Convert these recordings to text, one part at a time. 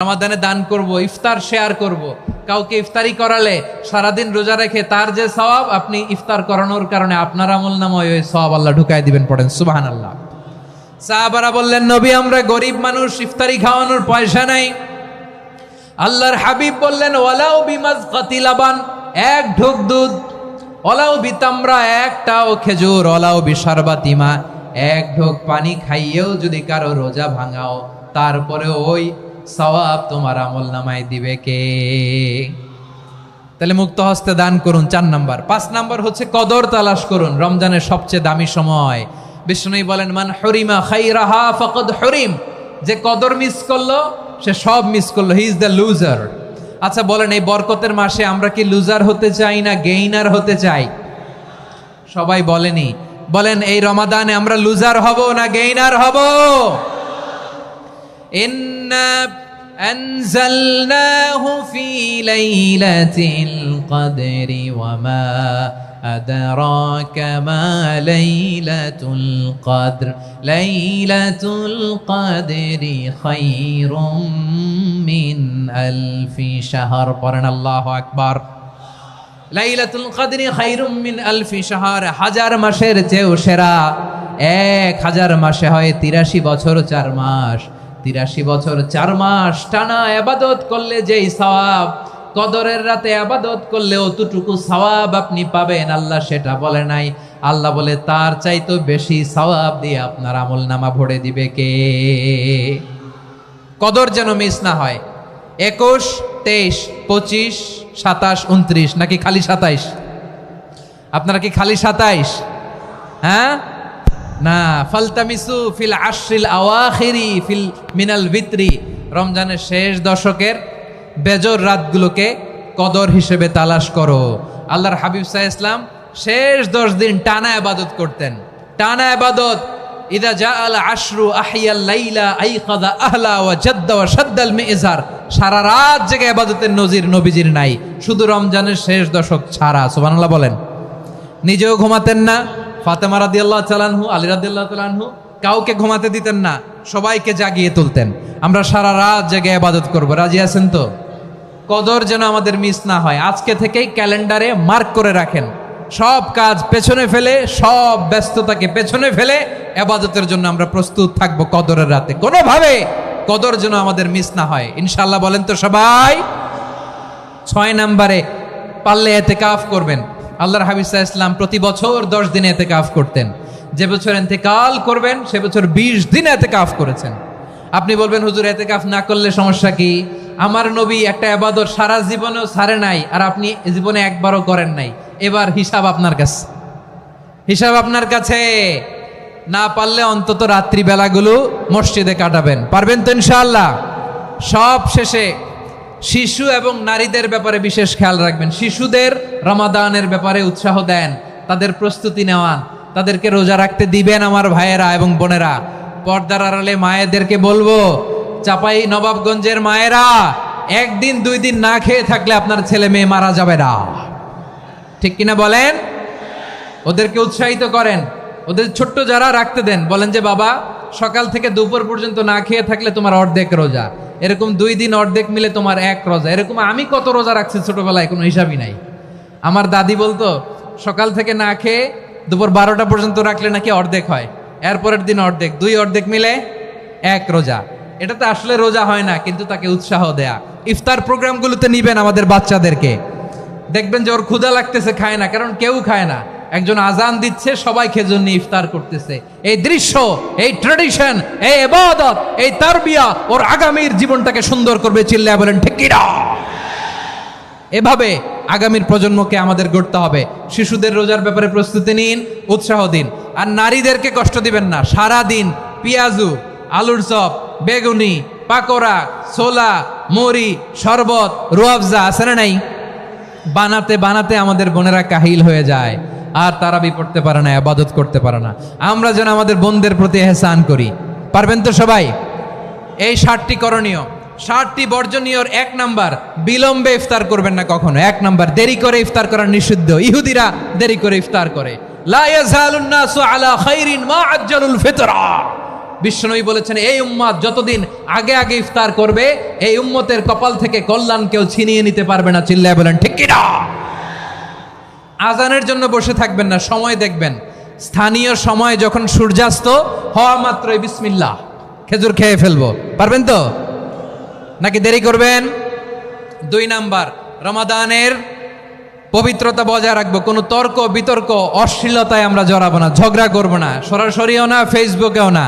রমাদানে দান করব, ইফতার শেয়ার করব। কাউকে ইফতারি করালে সারাদিন রোজা রেখে তার যে সওয়াব, আপনি ইফতার করানোর কারণে আপনার আমলনামায় ওই সওয়াব আল্লাহ ঢুকায় দিবেন। পড়েন সুবহানাল্লাহ। সাহাবারা বললেন, নবী আমরা গরিব মানুষ, ইফতারি খাওয়ানোর পয়সা নাই। আল্লাহর হাবিব বললেন, ওয়ালাউ বিমাজকাতি লাবান, এক ঢোক দুধ, ওয়ালাউ বিতামরা, একটাও খেজুর, ওয়ালাউ বিশারবাতি মা, এক ঢোক পানি খাইয়েও যদি কারো রোজা ভাঙাও, তারপরে ওই সওয়াব তোমার আমলনামায় দিবে কে? তাহলে মুক্ত হস্তে দান করুন, 4 নাম্বার। 5 নাম্বার হচ্ছে কদর তালাশ করুন। রমজানের সবচেয়ে দামি সময়। বিষ্ণু বলেন, মান হরিমা খাইরাহা ফাকাদ হরিম, যে কদর মিস করলো সে সব মিস করলো, হি ইজ দ্য লুজার। আচ্ছা বলেন, এই বরকতের মাসে আমরা কি লুজার হতে চাই না গেইনার হতে চাই? সবাই বলেনি, বলেন এই রমাদানে আমরা লুজার হব না গেইনার হব? ইন্না আনজালনাহু ফি লাইলাতিল কদরি ওয়া মা আদরাকা মা লাইলাতুল কদর, লাইলাতুল কদরি খায়রুম মিন আলফি শাহর। পড়েন আল্লাহু আকবার। লাইলাতুল কদরি খায়রুম মিন আলফি শাহর, 1000 মাসের চেয়েও সেরা। 1000 মাসে হয় 83 বছর 4 মাস। 83 বছর 4 মাস টানা ইবাদত করলে যেই সওয়াব, কদরের রাতে ইবাদত করলে অতটুকু সওয়াব আপনি পাবেন, আল্লাহ সেটা বলে নাই। আল্লাহ বলে তার চাইতে বেশি সওয়াব দিয়ে আপনার আমলনামা ভরে দিবে কে? কদর যেন মিস না হয়। 21, 23, 25, 27, 29 নাকি খালি 27? আপনারা কি খালি 27? হ্যাঁ না, ফালতামিসু ফিল আশরিল আওয়াখিরি ফিল মিনাল ভিতরি, রমজানের শেষ দশকের বেজর রাতগুলোকে কদর হিসেবে তালাশ করো। আল্লাহর হাবিব সাল্লাল্লাহু আলাইহি ওয়াসাল্লাম শেষ 10 দিন টানা ইবাদত করতেন, টানা ইবাদত। ইদা জাআল আশরু আহিয়াল লাইলা আইকাযা আহলা ওয়া জাদ্দা ওয়া শাদ্দাল মিজার, সারা রাত জেগে ইবাদতের নজির নবীজির নাই, শুধু রমজানের শেষ দশক ছাড়া। সুবহানাল্লাহ বলেন। নিজেও ঘুমাতেন না। ফাতেমা রাদিয়াল্লাহু তাআলা আনহু, আলী রাদিয়াল্লাহু তাআলা আনহু কাউকে ঘুমাতে দিতেন না, সবাইকে জাগিয়ে তুলতেন। আমরা সারা রাত জেগে ইবাদত করব, রাজি আছেন তো? কদর যেন আমাদের মিস না হয়। আজকে থেকেই ক্যালেন্ডারে মার্ক করে রাখেন, সব কাজ পেছনে ফেলে, সব ব্যস্ততাকে পেছনে ফেলে ইবাদতের জন্য আমরা প্রস্তুত থাকবো কদরের রাতে। কোনোভাবে কদর যেন আমাদের মিস না হয়, ইনশাআল্লাহ। বলেন তো সবাই। 6 নম্বরে পারলে ইতিকাফ করবেন। আল্লাহর হাবিব সাল্লাল্লাহু আলাইহি ওয়াসাল্লাম প্রতি বছর 10 দিন ইতিকাফ করতেন। যে বছর ইন্তেকাল করবেন সে বছর 20 দিন ইতিকাফ করেছেন। আপনি বলবেন, হুজুর ইতিকাফ না করলে সমস্যা কি? আমার নবী একটা ইবাদত সারা জীবনেও ছাড়ে নাই, আর আপনি জীবনে একবারও করেন নাই। এবার হিসাব আপনার কাছে, হিসাব আপনার কাছে। না পারলে অন্তত রাত্রি বেলাগুলো মসজিদে কাটাবেন। পারবেন তো ইনশাআল্লাহ? সব শেষে শিশু এবং নারীদের ব্যাপারে বিশেষ খেয়াল রাখবেন। শিশুদের রমাদানের ব্যাপারে উৎসাহ দেন, তাদের প্রস্তুতি নেওয়ান, তাদেরকে রোজা রাখতে দিবেন। আমার ভাইয়েরা এবং বোনেরা, পর্দার আড়ালে মায়েদেরকে বলবো, চাপাই নবাবগঞ্জের মায়েরা, 1 দিন 2 দিন না খেয়ে থাকলে আপনার ছেলে মেয়ে মারা যাবে না, ঠিক কিনা বলেন? ওদেরকে উৎসাহিত করেন, ওদের ছোট্ট যারা রাখতে দেন, বলেন যে বাবা সকাল থেকে দুপুর পর্যন্ত না খেয়ে থাকলে তোমার অর্ধেক রোজা, এরকম 2 দিন অর্ধেক মিলে তোমার 1 রোজা। এরকম আমি কত রোজা রাখছি ছোটবেলায়, কোনো হিসাবই নাই। আমার দাদি বলতো, সকাল থেকে না খেয়ে দুপুর 12টা পর্যন্ত রাখলে নাকি অর্ধেক হয়, এরপরের দিন অর্ধেক, 2 অর্ধেক মিলে 1 রোজা। এটা তো আসলে রোজা হয় না, কিন্তু তাকে উৎসাহ দেয়া। ইফতার প্রোগ্রামগুলোতে নিবেন আমাদের বাচ্চাদেরকে, দেখবেন যে ওর ক্ষুধা লাগতেছে, খায় না, কারণ কেউ খায় না। একজন আজান দিচ্ছে, সবাই খেজুর নিয়ে ইফতার করতেছে। এই দৃশ্য, এই ট্র্যাডিশন, এই ইবাদত, এই তারবিয়া ওর আগামীর জীবনটাকে সুন্দর করবে। চিল্লায় বলেন ঠিক কিনা? এভাবে আগামীর প্রজন্মকে আমাদের গড়তে হবে। শিশুদের রোজার ব্যাপারে প্রস্তুতি নিন, উৎসাহ দিন। আর নারীদেরকে কষ্ট দিবেন না। সারা দিন পেঁয়াজু, আলুর চপ, বেগুনি, পাকোড়া, ছোলা, মুড়ি, শরবত, রুয়াবজা আছে না নাই? বানাতে বানাতে আমাদের বোনেরা কাহিল হয়ে যায়, আর তারাবি পড়তে পারে না, ইবাদত করতে পারে না। আমরা যেন আমাদের বোনদের প্রতি ইহসান করি। পারবেন তো সবাই? এই 7টি করণীয়, 7টি বর্জনীয়র 1 নাম্বার, বিলম্বে ইফতার করবেন না কখনো। 1 নাম্বার, দেরি করে ইফতার করা নিষিদ্ধ। ইহুদিরা দেরি করে ইফতার করে। লা ইয়াজালুন নাসু আলা খাইরিন মা আজ্জালুল ফিতরা, বিশ্বনবী বলেছেন, এই উম্মত যতদিন আগে আগে ইফতার করবে, এই উম্মতের কপাল থেকে কল্যাণ কেউ ছিনিয়ে নিতে পারবে না। চিল্লায় বলেন ঠিক কি না? আজানের জন্য বসে থাকবেন না, সময় দেখবেন। স্থানীয় সময় যখন সূর্যাস্ত হওয়া মাত্রই বিসমিল্লাহ, খেজুর খেয়ে ফেলবো। পারবেন তো নাকি দেরি করবেন? 2 নাম্বার, রমাদানের পবিত্রতা বজায় রাখবো। কোনো তর্ক বিতর্ক অশ্লীলতায় আমরা জড়াবো না, ঝগড়া করবো না, সরাসরিও না, ফেসবুকেও না।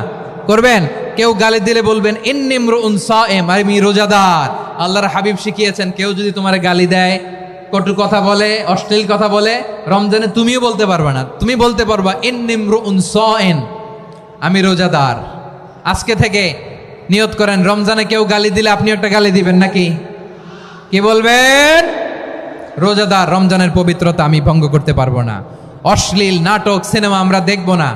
করবেন? কেউ গালি দিলে বলবেন ইন্নী ইমরুউন সায়েম, আমি রোজাদার। আল্লাহর হাবিব শিখিয়েছেন, কেউ যদি তোমার গালি দেয়, কটু কথা বলে, অশ্লীল কথা বলে, রমজানে তুমিও বলতে পারবে না। তুমি বলতে পারবা ইন্নী ইমরুউন সায়েম, আমি রোজাদার। আজকে থেকে নিয়ত করেন, রমজানে কেউ গালি দিলে আপনি একটা গালি দিবেন নাকি? কি বলবেন? রোজাদার, রমজানের পবিত্রতা আমি ভঙ্গ করতে পারবো না। অশ্লীল নাটক সিনেমা আমরা দেখবো না।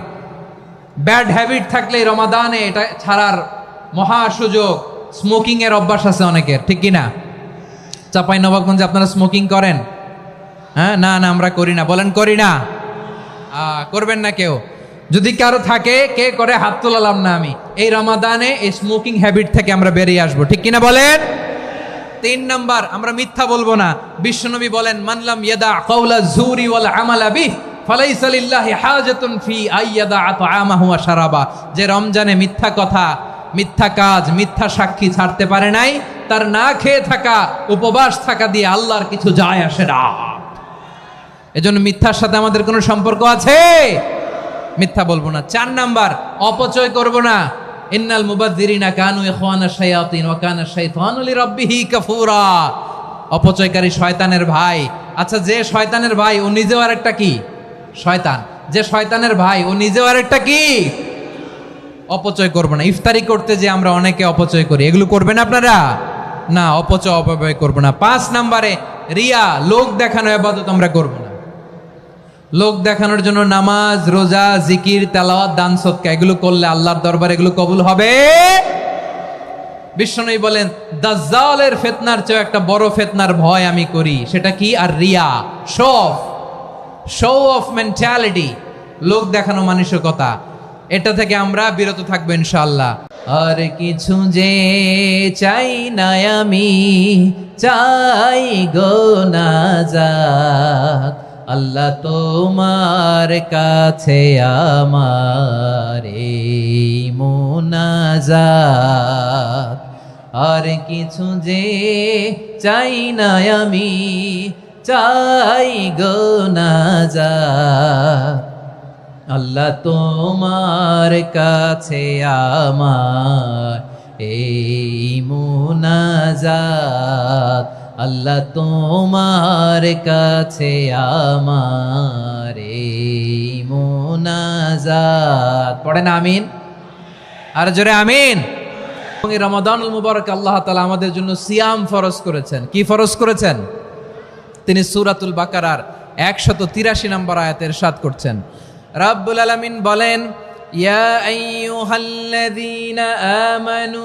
ব্যাড হ্যাবিট থাকলে রমাদানে এটা ছাড়ার মহা সুযোগ। স্মোকিং এর অভ্যাস আছে অনেকের, ঠিক কি না? চাঁপাইনবাবগঞ্জে আপনারা স্মোকিং করেন? হ্যাঁ, না না আমরা করি না। বলেন করি না? করবেন না কেউ? যদি কারো থাকে, কে করে হাত তোলালাম না আমি। এই রমাদানে এই স্মোকিং হ্যাবিট থেকে আমরা বেরিয়ে আসবো, ঠিক কিনা বলেন? 3 নাম্বার, আমরা মিথ্যা বলবো না। বিশ্বনবী বলেন, মানলাম ইয়াদা কাওলা যুরি ওয়াল আমালা বিহি ফালাইসা লিল্লাহি হাজাতুন ফি আইয়াদা তাআমাহু ওয়া শারাবা। যে রমজানে মিথ্যা কথা, মিথ্যা কাজ, মিথ্যা সাক্ষী ছাড়তে পারে নাই, তার না খেয়ে থাকা, উপবাস থাকা দিয়ে আল্লাহর কিছু যায় আসে না। এজন্য মিথ্যার সাথে আমাদের কোনো সম্পর্ক আছে? মিথ্যা বলবো না। 4 নাম্বার, অপচয় করব না। ইন্নাল মুবাযযিরিনা কানু ইখওয়ানা শায়াতিন ওয়া কানা শাইতানু লিরাব্বিহি কাফুরা। অপচয়কারী শয়তানের ভাই। আচ্ছা, যে শয়তানের ভাই ও নিজেও আরেকটা কি? শয়তান। যে শয়তানের ভাই ও নিজেও আরেকটা কি? অপচয় করব না। ইফতারি করতে যে আমরা অনেকে অপচয় করি, এগুলো করবেন আপনারা? না, অপচয় অপব্যয় করব না। 5 নাম্বারে, রিয়া, লোক দেখানো ইবাদত আমরা করব না। লোক দেখানোর জন্য নামাজ, রোজা, জিকির, তেলাওয়াত, দান, সদকা এগুলো করলে আল্লাহর দরবারে এগুলো কবুল হবে? বিশ্বনবী বলেন, দাজ্জালের ফিতনার চেয়ে একটা বড় ফিতনার ভয় আমি করি। সেটা কি? আর রিয়া, শো অফ মেন্টালিটি, লোক দেখানো মানসিকতা। এটা থেকে আমরা বিরত থাকবো ইনশাআল্লাহ। আর কিছু যে চাই না আমি, চাই গো নাজাত, আল্লাহ তোমার কাছে আমার এই মুনাজাত। আর কিছু যে চাই না আমি, চাই গো নাজাত, আল্লাহ তোমার কাছে আমার এই মুনাজাত, আল্লাহ তোমার কাছে আমার এই মুনাজাত। পড়েন আমিন, আর জোরে আমিন। এই রমাদানুল মুবারক আল্লাহ তাআলা আমাদের জন্য সিয়াম ফরজ করেছেন। কি ফরজ করেছেন? তিনি সূরাতুল বাকারার 183 নম্বর আয়াতে ইরশাদ করছেন, রাব্বুল আলামিন বলেন, ইয়া আইয়ুহাল্লাযীনা আমানু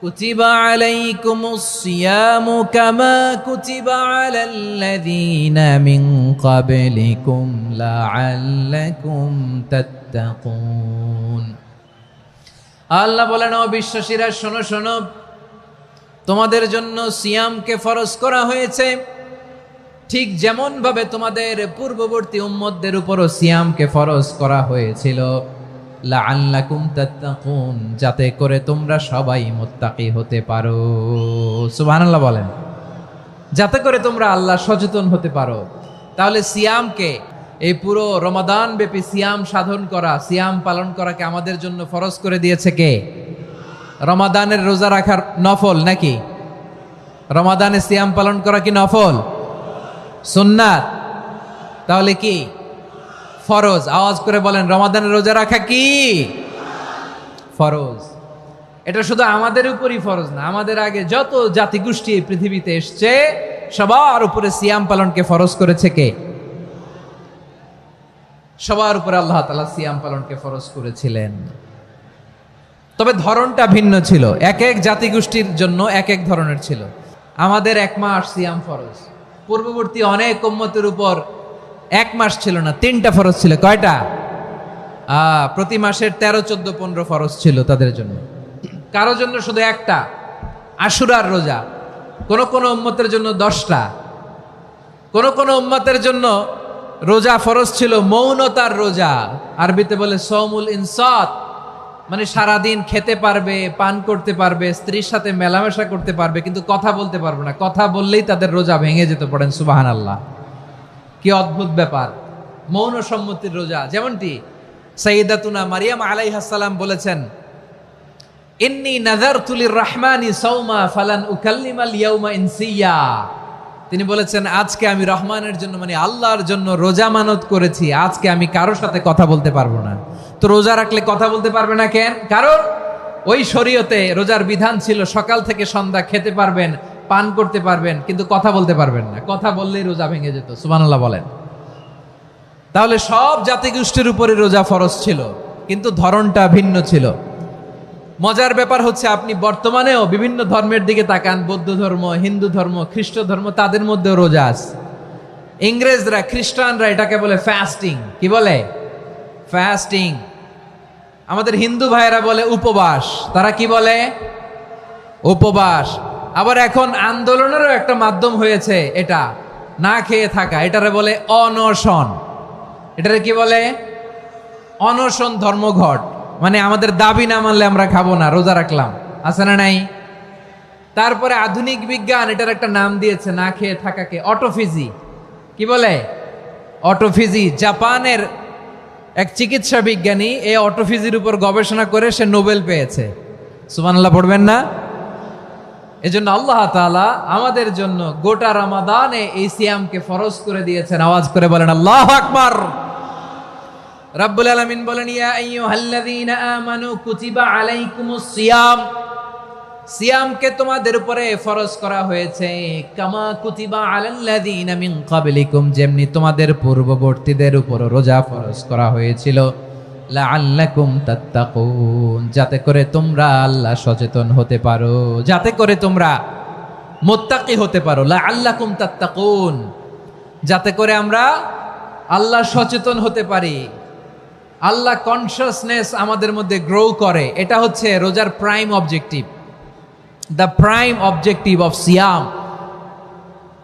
কুতিবা আলাইকুমুস সিয়ামু কামা কুতিবা আলাল্লাযীনা মিন ক্বাবলিকুম লাআল্লাকুম তাত্তাকুন। আল্লাহ বলেন, ও বিশ্বাসীরা শোনো শোনো, তোমাদের জন্য সিয়ামকে ফরজ করা হয়েছে, ঠিক যেমন ভাবে তোমাদের পূর্ববর্তী উম্মতদের উপরও সিয়ামকে ফরজ করা হয়েছিল, লাআল্লাকুম তাত্তাকুন, যাতে করে তোমরা সবাই মুত্তাকি হতে পারো। সুবহানাল্লাহ বলেন, যাতে করে তোমরা আল্লাহ সচেতন হতে পারো। তাহলে সিয়ামকে, এই পুরো রমাদান ব্যাপী সিয়াম সাধন করা, সিয়াম পালন করাকে আমাদের জন্য ফরজ করে দিয়েছে কে? রমাদানের রোজা রাখার নফল নাকি? রমাদানে সিয়াম পালন করা কি নফল? সুন্নাত। তাহলে কি ফরজ? আওয়াজ করে বলেন, রমাদানের রোজা রাখা কি ফরজ? এটা শুধু আমাদের উপরই ফরজ না, আমাদের আগে যত জাতিগোষ্ঠী এই পৃথিবীতে এসছে সবার উপরে সিয়াম পালনকে ফরজ করেছে কে? সবার উপরে আল্লাহ তাআলা সিয়াম পালনকে ফরজ করেছিলেন। তবে ধরনটা ভিন্ন ছিল, এক এক জাতিগোষ্ঠীর জন্য এক এক ধরনের ছিল। আমাদের 1 মাস সিয়াম ফরজ, পূর্ববর্তী অনেক উম্মতের উপর 1 মাস ছিল না, 3টা ফরজ ছিল। কয়টা? প্রতি মাসের 13, 14, 15 ফরজ ছিল তাদের জন্য। কারো জন্য শুধু একটা, আশুরার রোজা। কোন কোন উম্মতের জন্য 10টা। কোন কোন উম্মতের জন্য রোজা ফরজ ছিল মৌনতার রোজা, আরবিতে বলে সৌমুল ইনসাত, মানে সারাদিন খেতে পারবে, পান করতে পারবে, স্ত্রীর সাথে মেলামেশা করতে পারবে, কিন্তু কথা বলতে পারবে না। কথা বললেই তাদের রোজা ভেঙে যেত। পড়েন সুবহানাল্লাহ। কি অদ্ভুত ব্যাপার, মৌন সম্মতির রোজা। যেমনটি সাইয়্যিদাতুনা মারিয়াম আলাইহিস সালাম বলেছেন, ইন্নী নাযারতু লির-রাহমানি সাওমা ফালান উকাল্লিমাল ইয়াওমা ইনসিয়া। তিনি বলেছেন, আজকে আমি রহমানের জন্য, মানে আল্লাহর জন্য রোজা মানত করেছি, আজকে আমি কারোর সাথে কথা বলতে পারবো না। তো রোজা রাখলে কথা বলতে পারবে না কেন? কারণ ওই শরীয়তে রোজার বিধান ছিল সকাল থেকে সন্ধ্যা খেতে পারবেন, পান করতে পারবেন, কিন্তু কথা বলতে পারবেন না। কথা বললেই রোজা ভেঙে যেত। সুবহানাল্লাহ বলেন। তাহলে সব জাতিগোষ্ঠীর উপরে রোজা ফরজ ছিল, কিন্তু ধরনটা ভিন্ন ছিল। মজার ব্যাপার হচ্ছে, আপনি বর্তমানেও বিভিন্ন ধর্মের দিকে তাকান, বৌদ্ধ ধর্ম, হিন্দু ধর্ম, খ্রিস্ট ধর্ম, তাদের মধ্যেও রোজা আছে। ইংরেজরা, খ্রিস্টানরা এটাকে বলে ফাস্টিং। কি বলে? ফাস্টিং। আমাদের হিন্দু ভাইয়েরা বলে উপবাস। তারা কি বলে? উপবাস। আবার এখন আন্দোলনেরও একটা মাধ্যম হয়েছে এটা, না খেয়ে থাকা, এটারে বলে অনশন। এটারে কি বলে? অনশন ধর্মঘট। মানে আমাদের দাবি না মানলে আমরা খাবো না, রোজা রাখলাম। আছে না নাই? তারপরে আধুনিক বিজ্ঞান এটার একটা নাম দিয়েছে না খেয়ে থাকাকে, অটোফিজি। কি বলে? অটোফিজি। জাপানের এক চিকিৎসা বিজ্ঞানী এই অটোফিজির উপর গবেষণা করে সে নোবেল পেয়েছে। সুবহানাল্লাহ পড়বেন না? এজন্য আল্লাহ তাআলা আমাদের জন্য গোটা রমাদানে এই সিয়ামকে ফরজ করে দিয়েছেন। আওয়াজ করে বলেন আল্লাহু আকবার। রাব্বুল আলামিন বলেন, ইয়া আইয়ুহাল্লাযীনা আমানু কুতিবা আলাইকুমুস সিয়াম। সিয়ামকে তোমাদের উপরে ফরজ করা হয়েছে, কামা কুতিবা আলাল্লাযীনা মিন ক্বাবলিকুম, যেমনি তোমাদের পূর্ববর্তীদের উপর রোজা ফরজ করা হয়েছিল, লাআল্লাকুম তাত্তাকুন, যাতে করে তোমরা আল্লাহ সচেতন হতে পারো, যাতে করে তোমরা মুত্তাকি হতে পারো। লাআল্লাকুম তাত্তাকুন, যাতে করে আমরা আল্লাহ সচেতন হতে পারি, আল্লাহ কনসিয়াসনেস আমাদের মধ্যে গ্রো করে। এটা হচ্ছে রোজার prime objective, the prime objective of সিয়াম।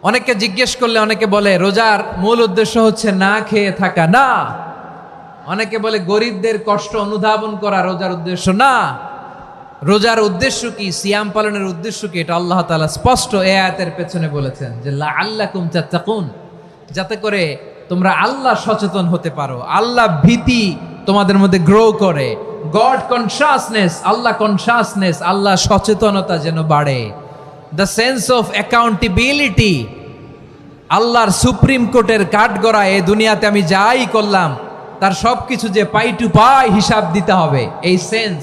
অনেকে জিজ্ঞেস করলে অনেকে বলে রোজার মূল উদ্দেশ্য হচ্ছে না খেয়ে থাকা। না। অনেকে বলে গরিবদের কষ্ট অনুধাবন করা রোজার উদ্দেশ্য। না। রোজার উদ্দেশ্য কি, সিয়াম পালনের উদ্দেশ্য কি, এটা আল্লাহ তাআলা স্পষ্ট এই আয়াতের পেছনে বলেছেন যে লাআল্লাকুম তাত্তাকুন, যাতে করে তোমরা আল্লাহ সচেতন হতে পারো, আল্লাহ ভীতি তোমাদের মধ্যে গ্রো করে, গড কনসিয়াসনেস, আল্লাহ কনসিয়াসনেস, আল্লাহ সচেতনতা যেন বাড়ে, দ্য সেন্স অফ অ্যাকাউন্টেবিলিটি। আল্লাহর সুপ্রিম কোর্টের কাঠগড়া এই দুনিয়াতে আমি যাই করলাম তার সবকিছু যে পাই টু পাই হিসাব দিতে হবে, এই sense,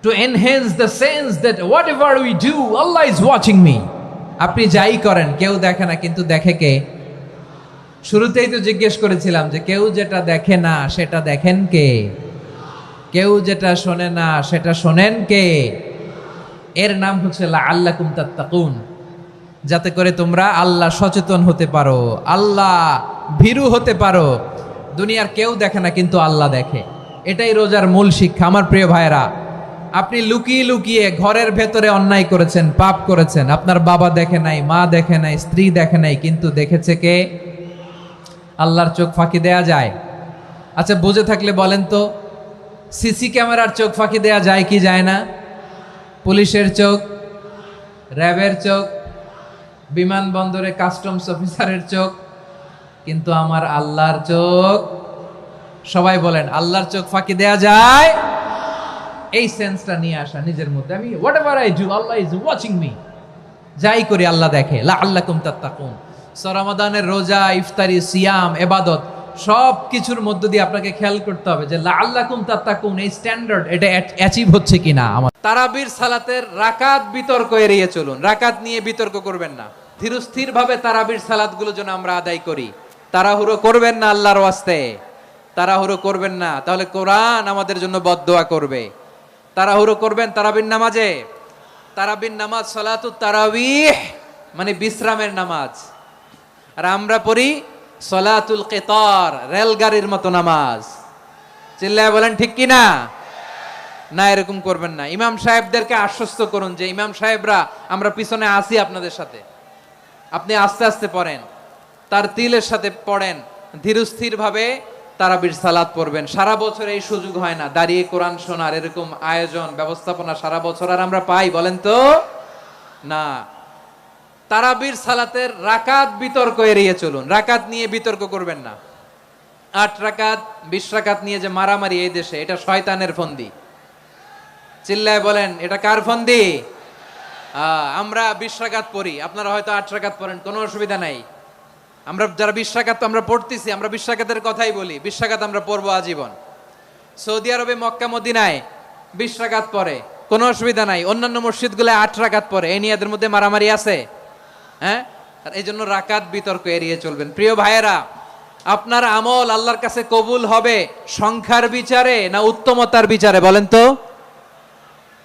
to enhance the sense that what ever we do Allah is watching me. আপনি যাই করেন কেউ দেখে না, কিন্তু দেখে কে? শুরুতেই তো জিজ্ঞেস করেছিলাম যে কেউ যেটা দেখে না সেটা দেখেন কে? কেউ যেটা শোনে না সেটা শোনেন কে? এর নাম হচ্ছে লাআল্লাকুম তাত্তাকুন, যাতে করে তোমরা আল্লাহ সচেতন হতে পারো, আল্লাহ ভীরু হতে পারো। দুনিয়ার কেউ দেখে না, কিন্তু আল্লাহ দেখে। এটাই রোজার মূল শিক্ষা। আমার প্রিয় ভাইরা, আপনি লুকিয়ে লুকিয়ে ঘরের ভেতরে অন্যায় করেছেন, পাপ করেছেন, আপনার বাবা দেখে নাই, মা দেখে নাই, স্ত্রী দেখে নাই, কিন্তু দেখেছে কে? আল্লাহর চোখ ফাঁকি দেয়া যায়? আচ্ছা, বুঝে থাকলে বলেন তো, সিসি ক্যামেরার চোখ ফাঁকি দেয়া যায় কি যায় না? পুলিশের চোখ, র্যাবের চোখ, বিমানবন্দরে কাস্টমস অফিসারের চোখ, কিন্তু আমার আল্লাহর চোখ? সবাই বলেন, আল্লাহর চোখ ফাঁকি দেয়া যায়? এই সেন্সটা নিয়ে আসা নিজের মধ্যে, আমি what ever I do Allah is watching me, যাই করি আল্লাহ দেখে। লাআল্লাকুম তাত্তাকুন। রমাদানের রোজা, ইফতারি, সিয়াম, ইবাদত সব কিছুর মধ্য দিয়ে আপনাকে খেয়াল করতে হবে যে লাআল্লাকুম তাত্তাকুন এই স্ট্যান্ডার্ড এটা অ্যাচিভ হচ্ছে কিনা। আমার তারাবির সালাতের রাকাত বিতর্ক এড়িয়ে চলুন, রাকাত নিয়ে বিতর্ক করবেন না। ধীরস্থির ভাবে তারাবির সালাতগুলো যেন আমরা আদায় করি। তাড়াহুড়ো করবেন না আল্লাহর ওয়াস্তে, তাড়াহুড়ো করবেন না, তাহলে কোরআন আমাদের জন্য বদদোয়া করবে। তাড়াহুড়ো করবেন তারাবির নামাজে। তারাবির নামাজ সালাতুত তারাবিহ মানে বিশ্রামের নামাজ, আর আমরা পড়ি সলাতুল কিতার, রেলগাড়ির মতো নামাজ। চিল্লায় বলেন ঠিক কি না? না, এরকম করবেন না। ইমাম সাহেবদেরকে আশ্বস্ত করুন যে ইমাম সাহেবরা আমরা পিছনে আসি আপনাদের সাথে, আপনি আস্তে আস্তে পড়েন, তার তিলের সাথে পড়েন, ধীরস্থির ভাবে তারাবির সালাত পড়বেন। সারা বছর এই সুযোগ হয় না, দাঁড়িয়ে কোরআন শোনার এরকম আয়োজন ব্যবস্থাপনা সারা বছর আর আমরা পাই বলেন তো? না। তারাবির সালাতের রাকাত বিতর্ক এড়িয়ে চলুন, রাকাত নিয়ে বিতর্ক করবেন না। 8 রাকাত 20 রাকাত নিয়ে যে মারামারি এই দেশে, এটা শয়তানের ফন্দি। চিল্লায় বলেন এটা কার ফন্দি? আমরা 20 রাকাত পড়ি, আপনারা হয়তো 8 রাকাত পড়েন, কোনো অসুবিধা নাই। আমরা যারা 20 রাকাত আমরা পড়তেছি, আমরা 20 রাকাতের কথাই বলি, 20 রাকাত আমরা পড়বো আজীবন। সৌদি আরবে মক্কা মদিনায় 20 রাকাত পড়ে, কোনো অসুবিধা নাই। অন্যান্য মসজিদগুলো 8 রাকাত পড়ে, এই নিয়ে এদের মধ্যে মারামারি আছে? হ্যাঁ, এই জন্য রাকাত বিতর্ক এড়িয়ে চলবেন। প্রিয় ভাইয়েরা, আপনার আমল আল্লাহর কাছে কবুল হবে সংখ্যার বিচারে না উত্তমতার বিচারে বলেন তো?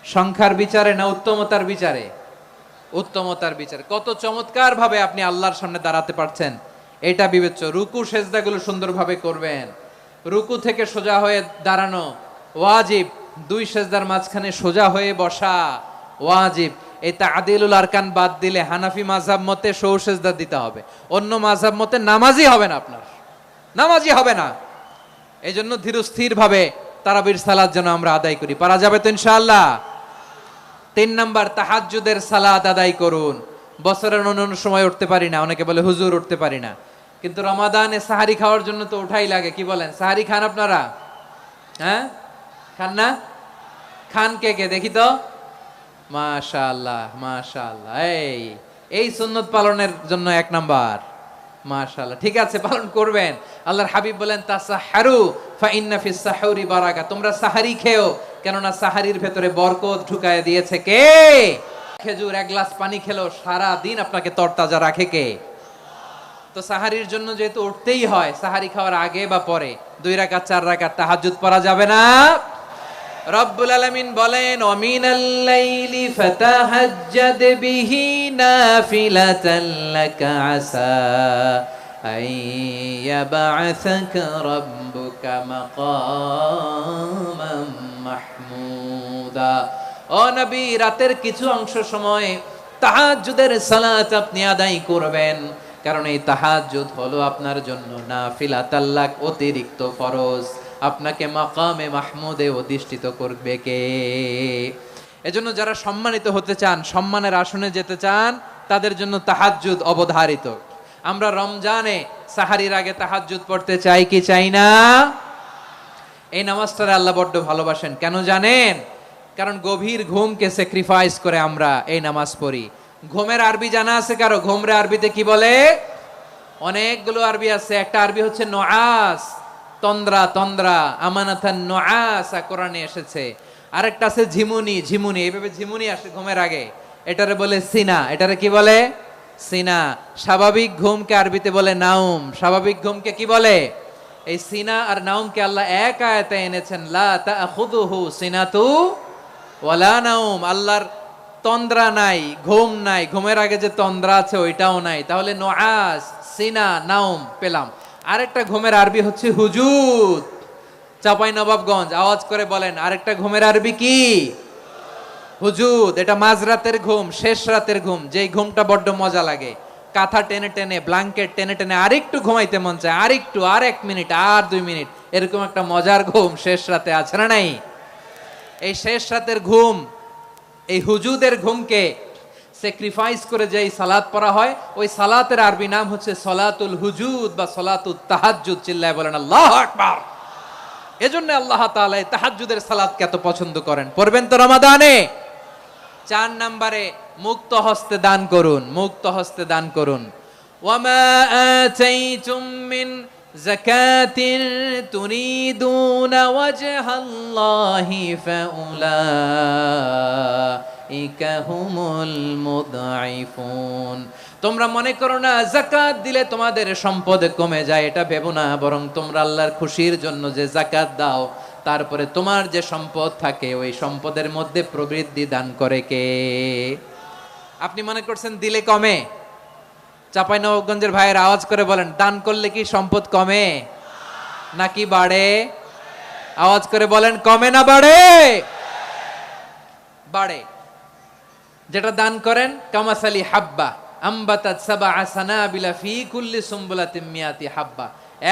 সংখ্যার বিচারে না উত্তমতার বিচারে? উত্তমতার বিচারে। কত চমৎকার ভাবে আপনি আল্লাহর সামনে দাঁড়াতে পারছেন এটা বিবেচ্য। রুকু সেজদাগুলো সুন্দরভাবে করবেন, রুকু থেকে সোজা হয়ে দাঁড়ানো ওয়াজিব, 2 সেজদার মাঝখানে সোজা হয়ে বসা ওয়াজিব। এই তা'দিলুল আরকান বাদ দিলে হানাফি মাযহাব মতে সৌ সেজদা দিতে হবে, অন্য মাযহাব মতে নামাজই হবে না, আপনার নামাজই হবে না। এই জন্য ধীরস্থির ভাবে তারাবির সালাত যেন আমরা আদায় করি। পারা যাবে তো ইনশাআল্লাহ? 3 নাম্বার, তাহাজ্জুদের সালাত আদায় করুন। বছরের অন্য সময় উঠতে পারি না, অনেকে বলে হুজুর উঠতে পারি না, কিন্তু রমাদানে সাহারি খাওয়ার জন্য তো উঠাই লাগে। কি বলেন, সাহারি খান আপনারা? হ্যাঁ, খান না? খান কে কে দেখি তো? মাশাআল্লাহ মাশাআল্লাহ, এই সুন্নত পালনের জন্য 1 নাম্বার। মাশাআল্লাহ, ঠিক আছে, পালন করবেন। আল্লাহর হাবিব বলেন তাসাহহারু ফা ইন্না ফিস সাহুরি বারাকা, তোমরা সাহারি খেও, কেননা সাহারির ভেতরে বরকত ঢুকায় দিয়েছে কে? খেজুর 1 গ্লাস পানি খেলেও সারা দিন আপনাকে তরতাজা রাখে কে? তো সাহারির জন্য যেহেতু উঠতেই হয়, সাহারি খাওয়ার আগে বা পরে 2 রাকাত 4 রাকাত তাহাজ্জুদ পড়া যাবে না? রব্বুল আলামিন বলেন ওয়ামিনাল লাইলি ফাতাহাজ্জাদ বিহি নাফিলাতান লাকা আসা আইয়াবআসাকা রাব্বুকা মাকামান মাহমুদা। ও নবী, রাতের কিছু অংশ সময় তাহাজ্জুদের সালাত আপনি আদায় করবেন, কারণ এই তাহাজ্জুদ হলো আপনার জন্য নাফিলাতাল লাক, অতিরিক্ত ফরজ। আপনাকে মাকামে মাহমুদে অধিষ্ঠিত করবে কে? এজন্য যারা সম্মানিত হতে চান, সম্মানের আসনে যেতে চান, তাদের জন্য তাহাজ্জুদ অবধারিত। আমরা রমজানে সাহারির আগে তাহাজ্জুদ পড়তে চাই কি চাই না? এই নামাজটারে আল্লাহ বড্ড ভালোবাসেন, কেন জানেন? কারণ গভীর ঘুমকে স্যাক্রিফাইস করে আমরা এই নামাজ পড়ি। ঘুমের আরবি জানা আছে কারো? ঘুমরে আরবিতে কি বলে? অনেকগুলো আরবি আছে। একটা আরবি হচ্ছে নুআস, তন্দ্রা, তন্দ্রা, আমানাতান নুআসা কোরআনে এসেছে। আরেকটা আছে ঝিমুনি, ঝিমুনি, এইভাবে ঝিমুনি আসে ঘুমের আগে, এটারে বলে সিনা। এটারে কি বলে? সিনা। স্বাভাবিক ঘুমকে আরবিতে বলে নাউম। স্বাভাবিক ঘুমকে কি বলে? এই সিনা আর নাউমকে আল্লাহ এক আয়াতে এনেছেন, লা তাখুযুহু সিনাতু ওয়ালা নাউম। আল্লাহর তন্দ্রা নাই, ঘুম নাই, ঘুমের আগে যে তন্দ্রা আছে ওইটাও নাই। তাহলে নুআস, সিনা, নাউম পেলাম। আরেকটা ঘুমের আরবি হচ্ছে হুজুদ। চাঁপাইনবাবগঞ্জ আওয়াজ করে বলেন, আরেকটা ঘুমের আরবি কি? হুজুদ। এটা মাঝরাতের ঘুম, শেষ রাতের ঘুম, যেই ঘুমটা বড্ড মজা লাগে। কাঁথা টেনে টেনে, ব্ল্যাঙ্কেট টেনে টেনে আরেকটু ঘুমাইতে মন চায়, আরেকটু, আর 1 মিনিট, আর 2 মিনিট, এরকম একটা মজার ঘুম শেষ রাতে আছে না নাই? এই শেষ রাতের ঘুম, এই হুজুদের ঘুমকে স্যাক্রিফাইস করে যেই সালাত পড়া হয়, ওই সালাতের আরবি নাম হচ্ছে সলাতুল হুজুদ বা সলাতুত তাহাজ্জুদ। চিল্লায় বলেন আল্লাহু আকবার। এজন্য আল্লাহ তাআলা এই তাহাজ্জুদের সালাতকে এত পছন্দ করেন। পড়বেন তো রমাদানে? 4 নম্বরে মুক্ত হস্তে দান করুন, মুক্ত হস্তে দান করুন। ওয়ামা আতাইতুম মিন যাকাতিন তুরিদুনা ওয়াজহাল্লাহি ফাউলাইকা হুমুল মুদঈফুন। তোমরা মনে করো না যাকাত দিলে তোমাদের সম্পদ কমে যায়, এটা ভেবো না, বরং তোমরা আল্লাহর খুশির জন্য যে যাকাত দাও, তারপরে তোমার যে সম্পদ থাকে ওই সম্পদের মধ্যে প্রবৃদ্ধি দান করে কে? আপনি মনে করছেন দিলে কমে? চাঁপাইনবাবগঞ্জের ভাইয়ের আওয়াজ করে বলেন, দান করলে কি সম্পদ কমে নাকি বাড়ে? আওয়াজ করে বলেন কমে না বাড়ে? বাড়ে। যেটা দান করেন কামাসালি হাব্বা আম্বাতাত সাবআ সানাবিলা ফি কুল্লি সুমবুলাতিন মিয়াতি হাব্বা।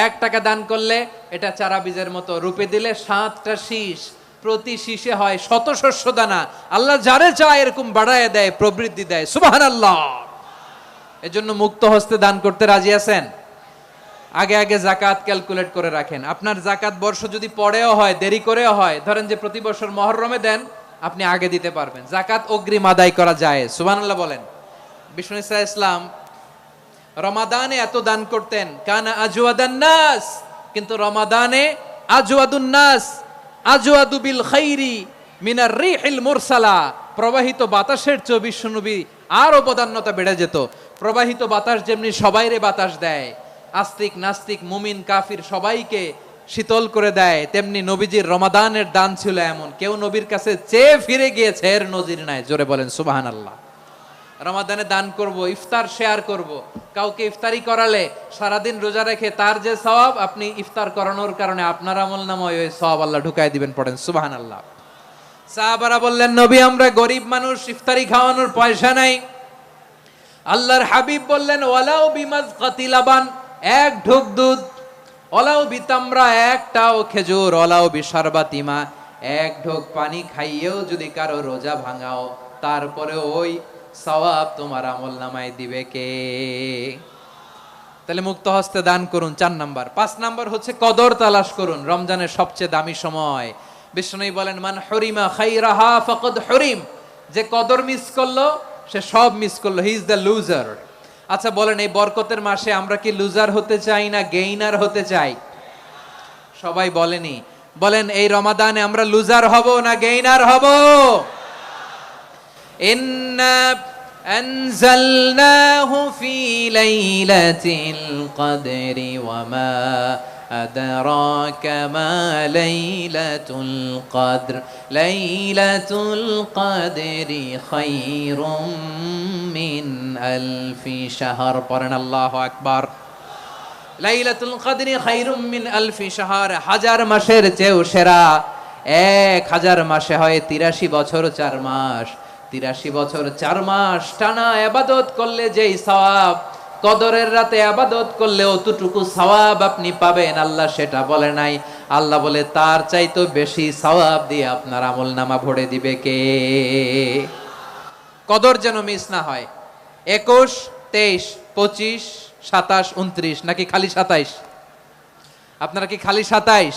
1 টাকা দান করলে এটা চারা বীজের মতো, রূপে দিলে 7টা শীষ, প্রতি শীষে হয় শত শস্য দানা। আল্লাহ যারে চায় এরকম বাড়ায় দেয়, প্রবৃদ্ধি দেয়। সুবহানাল্লাহ। এজন্য মুক্ত হস্তে দান করতে রাজি আছেন? আগে আগে জাকাত ক্যালকুলেট করে রাখেন। আপনার জাকাত বর্ষ যদি পরেও হয়, দেরি করেও হয়, ধরেন যে প্রতি বছর মুহররমে দেন, আপনি আগে দিতে পারবেন। জাকাত অগ্রিম আদায় করা যায়। সুবহানাল্লাহ বলেন। বিষ্ণু ইসলাম রমাদানে এত দান করতেন, কানা আজওয়াদান নাস, কিন্তু রমাদানে আজওয়াদুন নাস আজওয়াদু বিল খাইরি মিনার রিহিল মুরসালা। প্রবাহিত বাতাসের চেয়ে বিশ্বনবী আরো বদান্যতা বেড়ে যেত। প্রবাহিত বাতাস যেমনি সবাইরে বাতাস দেয়, আস্তিক নাস্তিক মুমিন কাফির সবাইকে শীতল করে দেয়, তেমনি নবীজির রমাদানের দান ছিল এমন, কেউ নবীর কাছে চেয়ে ফিরে গিয়েছে এর নজির নাই। জোরে বলেন সুবহানাল্লাহ। রমাদানে দান করব, ইফতার শেয়ার করব। কাউকে ইফতারি করালে সারাদিন রোজা রেখে তার যে সওয়াব, আপনি ইফতার করানোর কারণে আপনার আমলনামায় ওই সওয়াব আল্লাহ ঢুকায় দিবেন। পড়েন সুবহানাল্লাহ। সাহাবারা বললেন, নবী আমরা গরিব মানুষ, ইফতারি খাওয়ানোর পয়সা নাই। আল্লাহর হাবিব বললেন, ওয়ালাউ বিমাজকাতি লাবান, 1 ঢোক দুধ, ওয়ালাউ বিতামরা, 1টাও খেজুর, ওয়ালাউ বিশারবাতিমা, 1 ঢোক পানি খাইয়েও যদি কারো রোজা ভাঙাও, তারপরে ওই সওয়াব তোমার আমলনামায় দিবে কে? তাহলে মুক্ত হস্তে দান করুন, 4 নাম্বার। 5 নাম্বার হচ্ছে কদর তালাশ করুন। রমজানের সবচেয়ে দামি সময়। বিষ্ণু বলেন, মান হুরিমা খাইরাহা ফাকাদ হুরিম, যে কদর মিস করলো সে সব মিস করলো, হি ইজ দ্য লুজার। আচ্ছা বলেন, এই বরকতের মাসে আমরা কি লুজার হতে চাই না গেইনার হতে চাই? সবাই বলেনি। বলেন, এই রমাদানে আমরা লুজার হব না গেইনার হব? ইন্না আনজালনাহু ফি লাইলাতিল কদরি ওয়া মা আদরাকা মা লাইলাতুল কদর লাইলাতুল কদরি খায়রুম মিন আলফি শাহর। পড়েন আল্লাহু আকবার। লাইলাতুল কদরি খায়রুম মিন আলফি শাহর, 1000 মাসের চেয়েও সেরা। 1000 মাসে হয় 83 বছর 4 মাস। 83 বছর 4 মাস টানা ইবাদত করলে যেই সওয়াব, কদরের রাতে ইবাদত করলে অতটুকু সওয়াব আপনি পাবেন, আল্লাহ সেটা বলে নাই। আল্লাহ বলে তার চাইতে বেশি সওয়াব দিয়ে আপনার আমলনামা ভরে দিবে কে? কদর যেন মিস না হয়। 21, 23, 25, 27, 29 নাকি খালি 27? আপনারা কি খালি 27?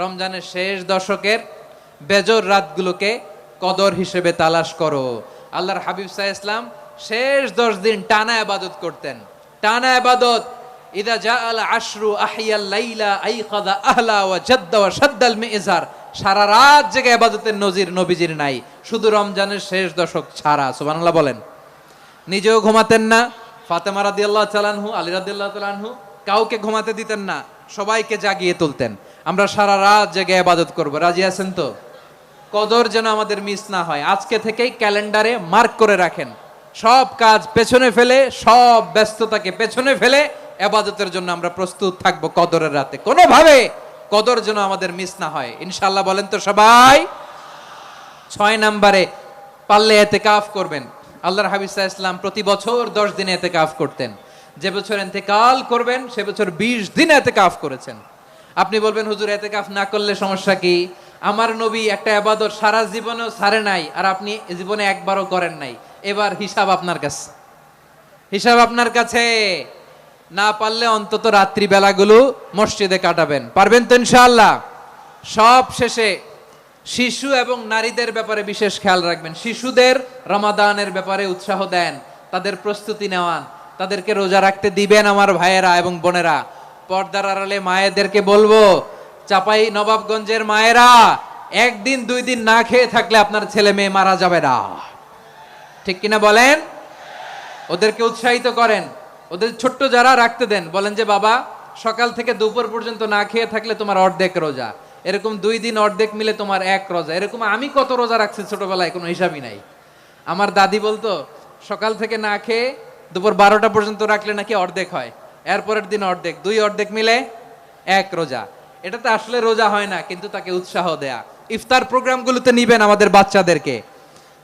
রমজানের শেষ দশকের বেজর রাতগুলোকে কদর হিসেবে তালাশ করো। আল্লাহর হাবিব সাল্লাল্লাহু আলাইহি ওয়াসাল্লাম শেষ 10 দিন টানা ইবাদত করতেন। টানা ইবাদত। ইদা জাআল আশরু আহিয়াল লাইলা আইকাযা আহলা ওয়া জাদ্দা ওয়া শাদ্দাল মিজার। সারা রাত জেগে ইবাদতের নজির নবীজির নাই, শুধু রমজানের শেষ দশক ছাড়া। সুবহানাল্লাহ বলেন। নিজেও ঘুমাতেন না। ফাতেমা রাদিয়াল্লাহু তাআলা আনহু, আলী রাদিয়াল্লাহু তাআলা আনহু কাউকে ঘুমাতে দিতেন না, সবাইকে জাগিয়ে তুলতেন। আমরা সারা রাত জেগে ইবাদত করব। রাজি আছেন তো? কদর যেন আমাদের মিস না হয়। আজকে থেকেই ক্যালেন্ডারে মার্ক করে রাখেন। সব কাজ পেছনে ফেলে, সব ব্যস্ততাকে পেছনে ফেলে ইবাদতের জন্য আমরা প্রস্তুত থাকব কদরের রাতে। কোনোভাবে কদর যেন আমাদের মিস না হয়, ইনশাআল্লাহ। বলেন তো সবাই। 6 নম্বরে পারলে ইতিকাফ করবেন। আল্লাহর হাবিব সাল্লাল্লাহু আলাইহি ওয়াসাল্লাম প্রতি বছর 10 দিন ইতিকাফ করতেন। যে বছর ইন্তেকাল করবেন সে বছর 20 দিন ইতিকাফ করেছেন। আপনি বলবেন, হুজুর ইতিকাফ না করলে সমস্যা কি? আমার নবী একটা ইবাদত সারা জীবনেও ছাড়ে নাই, আর আপনি জীবনে একবারও করেন নাই। এবার হিসাব আপনার কাছে, হিসাব আপনার কাছে। না পারলে অন্তত রাত্রি বেলাগুলো মসজিদে কাটাবেন। পারবেন তো ইনশাআল্লাহ? সব শেষে শিশু এবং নারীদের ব্যাপারে বিশেষ খেয়াল রাখবেন। শিশুদের রমাদানের ব্যাপারে উৎসাহ দেন, তাদের প্রস্তুতি নেওয়ান, তাদেরকে রোজা রাখতে দিবেন। আমার ভাইয়েরা এবং বোনেরা, পর্দার আড়ালে মায়েদেরকে বলবো, চাপাই নবাবগঞ্জের মায়েরা, 1 দিন 2 দিন না খেয়ে থাকলে আপনার ছেলে মেয়ে মারা যাবে না। ঠিক কিনা বলেন? ওদেরকে উৎসাহিত করেন। ওদের ছোট্ট যারা রাখতে দেন, বলেন যে বাবা সকাল থেকে দুপুর পর্যন্ত না খেয়ে থাকলে তোমার অর্ধেক রোজা। এরকম 2 দিন অর্ধেক মিলে তোমার 1 রোজা। এরকম আমি কত রোজা রাখছি ছোটবেলায়, কোনো হিসাবই নাই। আমার দাদি বলতো, সকাল থেকে না খেয়ে দুপুর 12টা পর্যন্ত রাখলে নাকি অর্ধেক হয়, এরপরের দিন অর্ধেক, 2 অর্ধেক মিলে 1 রোজা। এটাতে আসলে রোজা হয় না, কিন্তু তাকে উৎসাহ দেয়া। ইফতার প্রোগ্রামগুলোতে নিবেন আমাদের বাচ্চাদেরকে,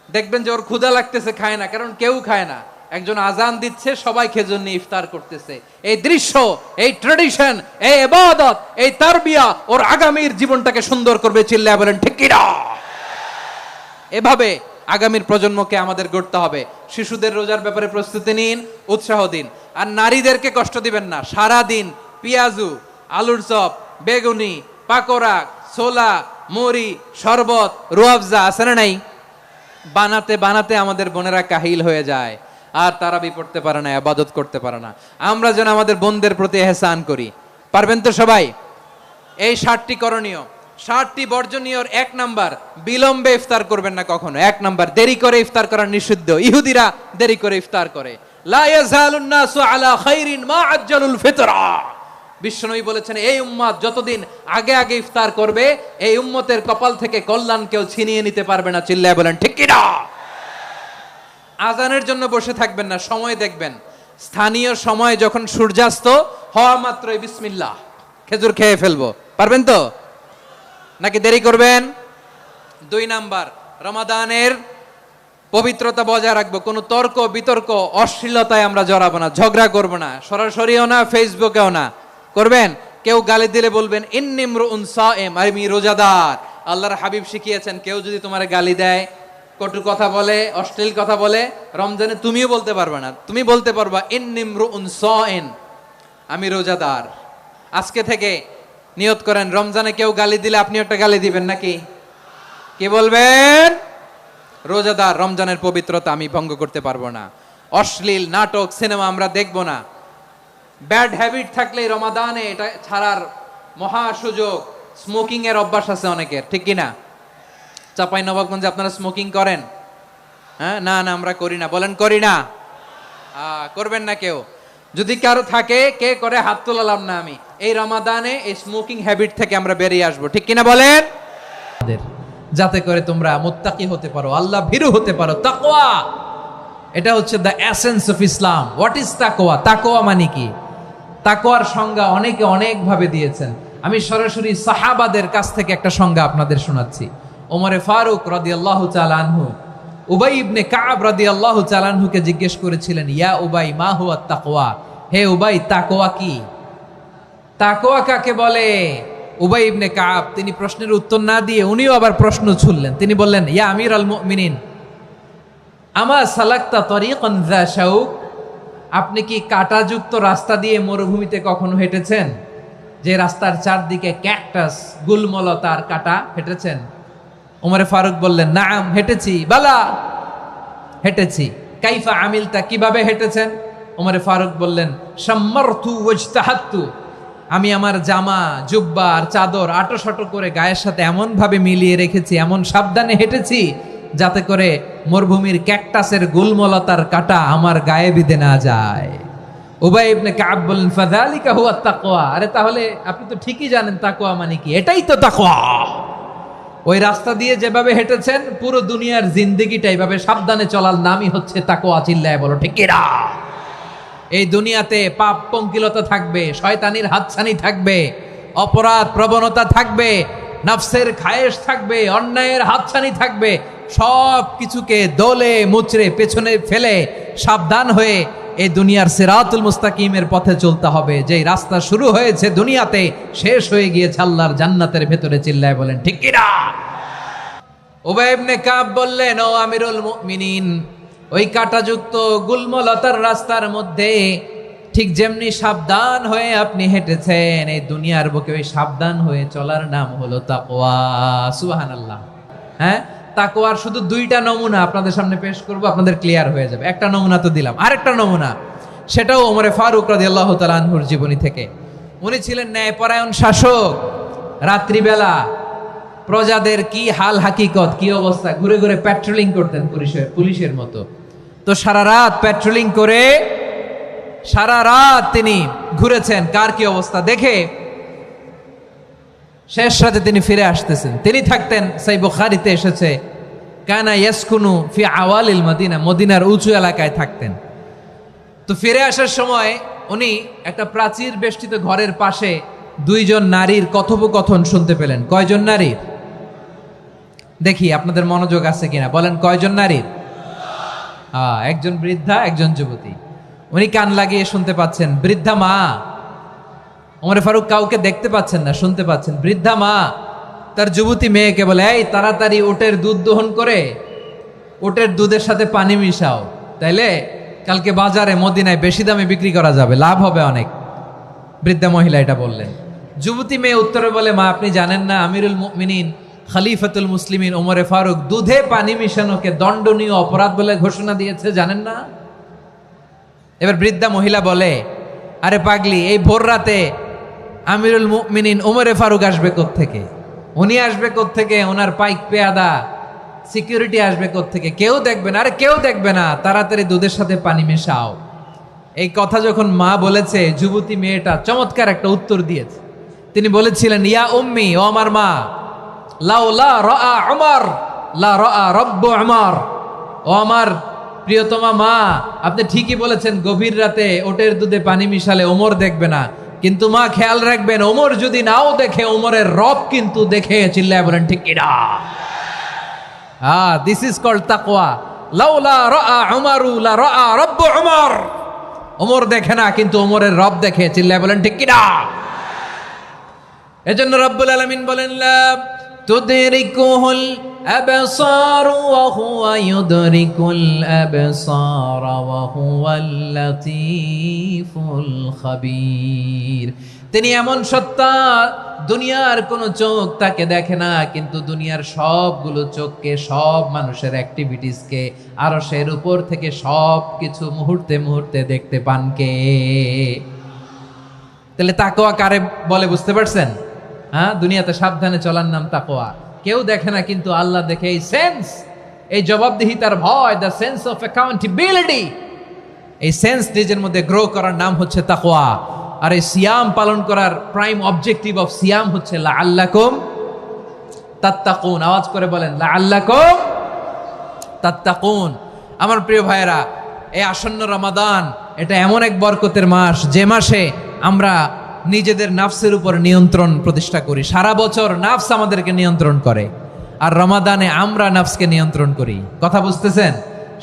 দেখবেন যে ওর ক্ষুধা লাগতেছে, খায় না, কারণ কেউ খায় না, একজন আজান দিচ্ছে, সবাই খেজুর নিয়ে ইফতার করতেছে। এই দৃশ্য, এই ট্র্যাডিশন, এই ইবাদত, এই তারবিয়া ওর আগামীর জীবনটাকে সুন্দর করবে। চিল্লায় বলেন ঠিক কি না? এভাবে আগামীর প্রজন্মকে আমাদের গড়তে হবে। শিশুদের রোজার ব্যাপারে প্রস্তুতি নিন, উৎসাহ দিন। আর নারীদেরকে কষ্ট দিবেন না। সারা দিন পেঁয়াজু, আলুর চপ, বেগুনি, পাকোড়া, ছোলা, মুড়ি, শরবত, রুয়াবজা আছে না নাই, বানাতে বানাতে আমাদের বোনেরা কাহিল হয়ে যায়, আর তারাবি পড়তে পারে না, ইবাদত করতে পারে না। আমরা যেন আমাদের বোনদের প্রতি ইহসান করি। পারবেন তো সবাই? এই 7টি করণীয়, 7টি বর্জনীয়। 1 নাম্বার, বিলম্বে ইফতার করবেন না কখনো। 1 নাম্বার, দেরি করে ইফতার করা নিষিদ্ধ। ইহুদিরা দেরি করে ইফতার করে। লা ইয়াজালুন নাসু আলা খাইরিন মা আজ্জালুল ফিতরা। বিশ্বনবী বলেছেন, এই উম্মত যতদিন আগে আগে ইফতার করবে, এই উম্মতের কপাল থেকে কল্যাণ কেউ ছিনিয়ে নিতে পারবে না। চিল্লায় বলেন ঠিক কি না? আজানের জন্য বসে থাকবেন না, সময় দেখবেন। স্থানীয় সময় যখন সূর্যাস্ত হওয়া মাত্রই বিসমিল্লাহ, খেজুর খেয়ে ফেলবো। পারবেন তো নাকি দেরি করবেন? 2 নাম্বার, রমাদানের পবিত্রতা বজায় রাখবো। কোনো তর্ক বিতর্ক অশ্লীলতায় আমরা জড়াবো না, ঝগড়া করবো না, সরাসরিও না, ফেসবুকেও না। করবেন? কেউ গালি দিলে বলবেন ইন্নিমরুউন সায়েম, আমি রোজাদার। আল্লাহর হাবিব শিখিয়েছেন, কেউ যদি তোমার গালি দেয়, কটু কথা বলে, অশ্লীল কথা বলে, রমজানে তুমিও বলতে পারবে না। তুমি বলতে পারবা ইন্নিমরুউন সায়েম, আমি রোজাদার। আজকে থেকে নিয়ত করেন, রমজানে কেউ গালি দিলে আপনি একটা গালি দিবেন নাকি? কি বলবেন? রোজাদার, রমজানের পবিত্রতা আমি ভঙ্গ করতে পারবো না। অশ্লীল নাটক, সিনেমা আমরা দেখবো না। ব্যাড হ্যাবিট থাকলে রমাদানে এটা ছাড়ার মহা সুযোগ। স্মোকিং এর অভ্যাস আছে অনেকের, ঠিক কিনা? চাপাই নবাবগঞ্জে আপনারা স্মোকিং করেন? হ্যাঁ, না না আমরা করি না। বলেন করি না? করবেন না কেউ? যদি কারো থাকে, কে করে হাত তোলালাম না আমি। এই রমাদানে এই স্মোকিং হ্যাবিট থেকে আমরা বেরিয়ে আসবো, ঠিক কিনা বলেন? যাতে করে তোমরা মুত্তাকি হতে পারো, আল্লাহ ভীরু হতে পারো। তাকওয়া, এটা হচ্ছে the essence of Islam. What is তাকওয়া? তাকওয়া মানে কি? তাকওয়ার সংজ্ঞা অনেকে অনেক ভাবে দিয়েছেন। আমি সরাসরি সাহাবাদের কাছ থেকে একটা সংজ্ঞা আপনাদের শোনাচ্ছি। ওমরে ফারুক রাদিয়াল্লাহু তাআলা আনহু উবাই ইবনে কাব রাদিয়াল্লাহু তাআলা আনহুকে জিজ্ঞেস করেছিলেন, ইয়া উবাই মা হুয়া তাকওয়া? হে উবাই, তাকওয়া কি? তাকওয়া কাকে বলে? উবাই ইবনে কাব তিনি প্রশ্নের উত্তর না দিয়ে উনিও আবার প্রশ্ন ছুড়লেন। তিনি বললেন, ইয়া আমিরাল মুমিনিন, আমা সালাকতা তরিকান যা শাউক? আপনি কি কাঁটাযুক্ত রাস্তা দিয়ে মরুভূমিতে কখনো হেঁটেছেন? যে রাস্তার চারদিকে ক্যাকটাস, গুলমলতার কাঁটা, হেঁটেছেন? ওমরে ফারুক বললেন, নাম, হেঁটেছি। বালা, হেঁটেছি। কাইফা আমিলতা, কিভাবে হেঁটেছেন? ওমরে ফারুক বললেন, শাম্মারতু ওয়াজতাহাত্তু, আমি আমার জামা, জুব্বা আর চাদর আটোসাটো করে গায়ের সাথে এমন ভাবে মিলিয়ে রেখেছি, এমন সাবধানে হেঁটেছি যাতে করে মরুভূমির ক্যাকটাসের গুলমলতার কাঁটা আমার গায়ে বিঁধে না যায়। উবাই ইবনে কাব বললেন, ফাযালিকা হুয়া তাকওয়া। আরে তাহলে আপনি তো ঠিকই জানেন তাকওয়া মানে কি। এটাই তো তাকওয়া। ওই রাস্তা দিয়ে যেভাবে হেঁটেছেন, পুরো দুনিয়ার জিন্দেগিটা এইভাবে সাবধানে চলার নামই হচ্ছে তাকওয়া। চিল্লায় বলো ঠিক কি না? এই দুনিয়াতে পাপ পঙ্কিলতা থাকবে, শয়তানির হাতছানি থাকবে, অপরাধ প্রবণতা থাকবে, নফসের খায়েশ থাকবে, অন্যায়ের হাতছানি থাকবে। সব কিছুকে দলে মুচড়ে পেছনে ফেলে সাবধান হয়ে এই দুনিয়ার সিরাতুল মুস্তাকিমের পথে চলতে হবে। যেই রাস্তা শুরু হয়েছে দুনিয়াতে, শেষ হয়ে গিয়েছে আল্লাহর জান্নাতের ভেতরে। চিল্লায় বলেন ঠিক কি না? উবাই ইবনে কাব বললেন, ও আমিরুল মুমিনিন, ওই কাঁটাযুক্ত গুলমলতার রাস্তার মধ্যে ঠিক যেমনি সাবধান হয়ে আপনি হেঁটেছেন, এই দুনিয়ার বুকে ওই সাবধান হয়ে চলার নাম হলো তাকওয়া। সুবহানাল্লাহ। হ্যাঁ, তাকওয়ার শুধু 2টা নমুনা আপনাদের সামনে পেশ করব, আপনাদের ক্লিয়ার হয়ে যাবে। একটা নমুনা তো দিলাম, আরেকটা নমুনা, সেটাও ওমরে ফারুক রাদিয়াল্লাহু তাআলা আনহুর জীবনী থেকে। উনি ছিলেন ন্যায়পরায়ণ শাসক। রাত্রিবেলা প্রজাদের কি হাল হাকিকত, কি অবস্থা, ঘুরে ঘুরে প্যাট্রোলিং করতেন পুলিশের মতো। তো সারা রাত প্যাট্রোলিং করে সারা রাত তিনি ঘুরেছেন কার কি অবস্থা দেখে। শেষ রাতে তিনি ফিরে আসতেছেন। তিনি থাকতেন, সেই বুখারীতে এসেছে, কানা ইয়াসকুনু ফি আওয়ালিল মদিনা, মদিনার উঁচু এলাকায় থাকতেন। তো ফিরে আসার সময় উনি একটা প্রাচীর বেষ্টিত ঘরের পাশে দুইজন নারীর কথোপকথন শুনতে পেলেন। কয়জন নারীর? দেখি আপনাদের মনোযোগ আছে কিনা, বলেন কয়জন নারীর? একজন বৃদ্ধা, একজন যুবতী। উনি কান লাগিয়ে শুনতে পাচ্ছেন। বৃদ্ধা মা, ওমর ফারুক কাউকে দেখতে পাচ্ছেন না, শুনতে পাচ্ছেন। বৃদ্ধা মা তার যুবতী মেয়েকে বলে, এই তাড়াতাড়ি উটের দুধ দহন করে উটের দুধের সাথে পানি মিশাও, তাইলে কালকে বাজারে মদিনায় বেশি দামে বিক্রি করা যাবে, লাভ হবে অনেক। বৃদ্ধা মহিলা এটা বললেন। যুবতী মেয়ে উত্তরে বলে, মা আপনি জানেন না আমিরুল মুমিনিন খলিফাতুল মুসলিমিন ওমরে ফারুক দুধে পানি মিশানোকে দণ্ডনীয় অপরাধ বলে ঘোষণা দিয়েছে, জানেন না? এবার বৃদ্ধা মহিলা বলে, আরে পাগলি, এই ভোর রাতে আমিরুল মুমিনিন ওমরে ফারুক আসবে কোত্থেকে? উনি আসবে কোত্থেকে? ওনার পাইক পেয়াদা সিকিউরিটি আসবে কোত্থেকে? কেউ দেখবে না। আরে কেউ দেখবে না, তাড়াতাড়ি দুধের সাথে পানি মেশাও। এই কথা যখন মা বলেছে, যুবতী মেয়েটা চমৎকার একটা উত্তর দিয়েছে। তিনি বলেছিলেন, ইয়া উম্মি, ও আমার মা, লাউলা রাআ উমর লা রাআ রব্বু উমর। ও আমার প্রিয়তমা মা, আপনি ঠিকই বলেছেন, গভীর রাতে ওটের দুধে পানি মিশালে ওমর দেখবে না, কিন্তু মা খেয়াল রাখবেন, ওমর যদি নাও দেখে, ওমরের রব কিন্তু দেখে। চিল্লায় বলেন ঠিক কিনা? দিস ইজ কল্ড তাকওয়া। লাউলা রাআ উমরু লা রাআ রব্বু উমর। ওমর দেখে না, কিন্তু ওমরের রব দেখে। চিল্লায় বলেন ঠিক কিনা? এজন্য রব্বুল আলামিন বলেন, লা তুদরিকুহুল আবসার ওয়া হুয়া ইউদরিকুল আবসার ওয়া হুয়াল লাতীফুল খাবীর। তিনি এমন সত্তা, দুনিয়ার কোনো চোখ তাকে দেখে না, কিন্তু দুনিয়ার সবগুলো চোখকে, সব মানুষের অ্যাক্টিভিটিসকে আরশের উপর থেকে সব কিছু মুহূর্তে মুহূর্তে দেখতে পান কে? তাহলে তাকওয়া কারে বলে বুঝতে পারছেন? দুনিয়াতে সাবধানে চলার নাম তাকওয়া। কেউ দেখে না, কিন্তু আল্লাহ দেখে। এই সেন্স, এই জবাবদিহিতার ভয়, দ্য সেন্স অফ অ্যাকাউন্টেবিলিটি, এই সেন্স নিজের মধ্যে গ্রো করার নাম হচ্ছে তাকওয়া। আর এই সিয়াম পালন করার প্রাইম অবজেক্টিভ অফ সিয়াম হচ্ছে লাআল্লাকুম তাত্তাকুন। আওয়াজ করে বলেন, লাআল্লাকুম তাত্তাকুন। আমার প্রিয় ভাইয়েরা, এই আসন্ন রমাদান, এটা এমন এক বরকতের মাস, যে মাসে আমরা নিজেদের নাফসের উপর নিয়ন্ত্রণ প্রতিষ্ঠা করি। সারা বছর নাফস আমাদেরকে নিয়ন্ত্রণ করে, আর রমাদানে আমরা নাফসকে নিয়ন্ত্রণ করি। কথা বুঝতেছেন?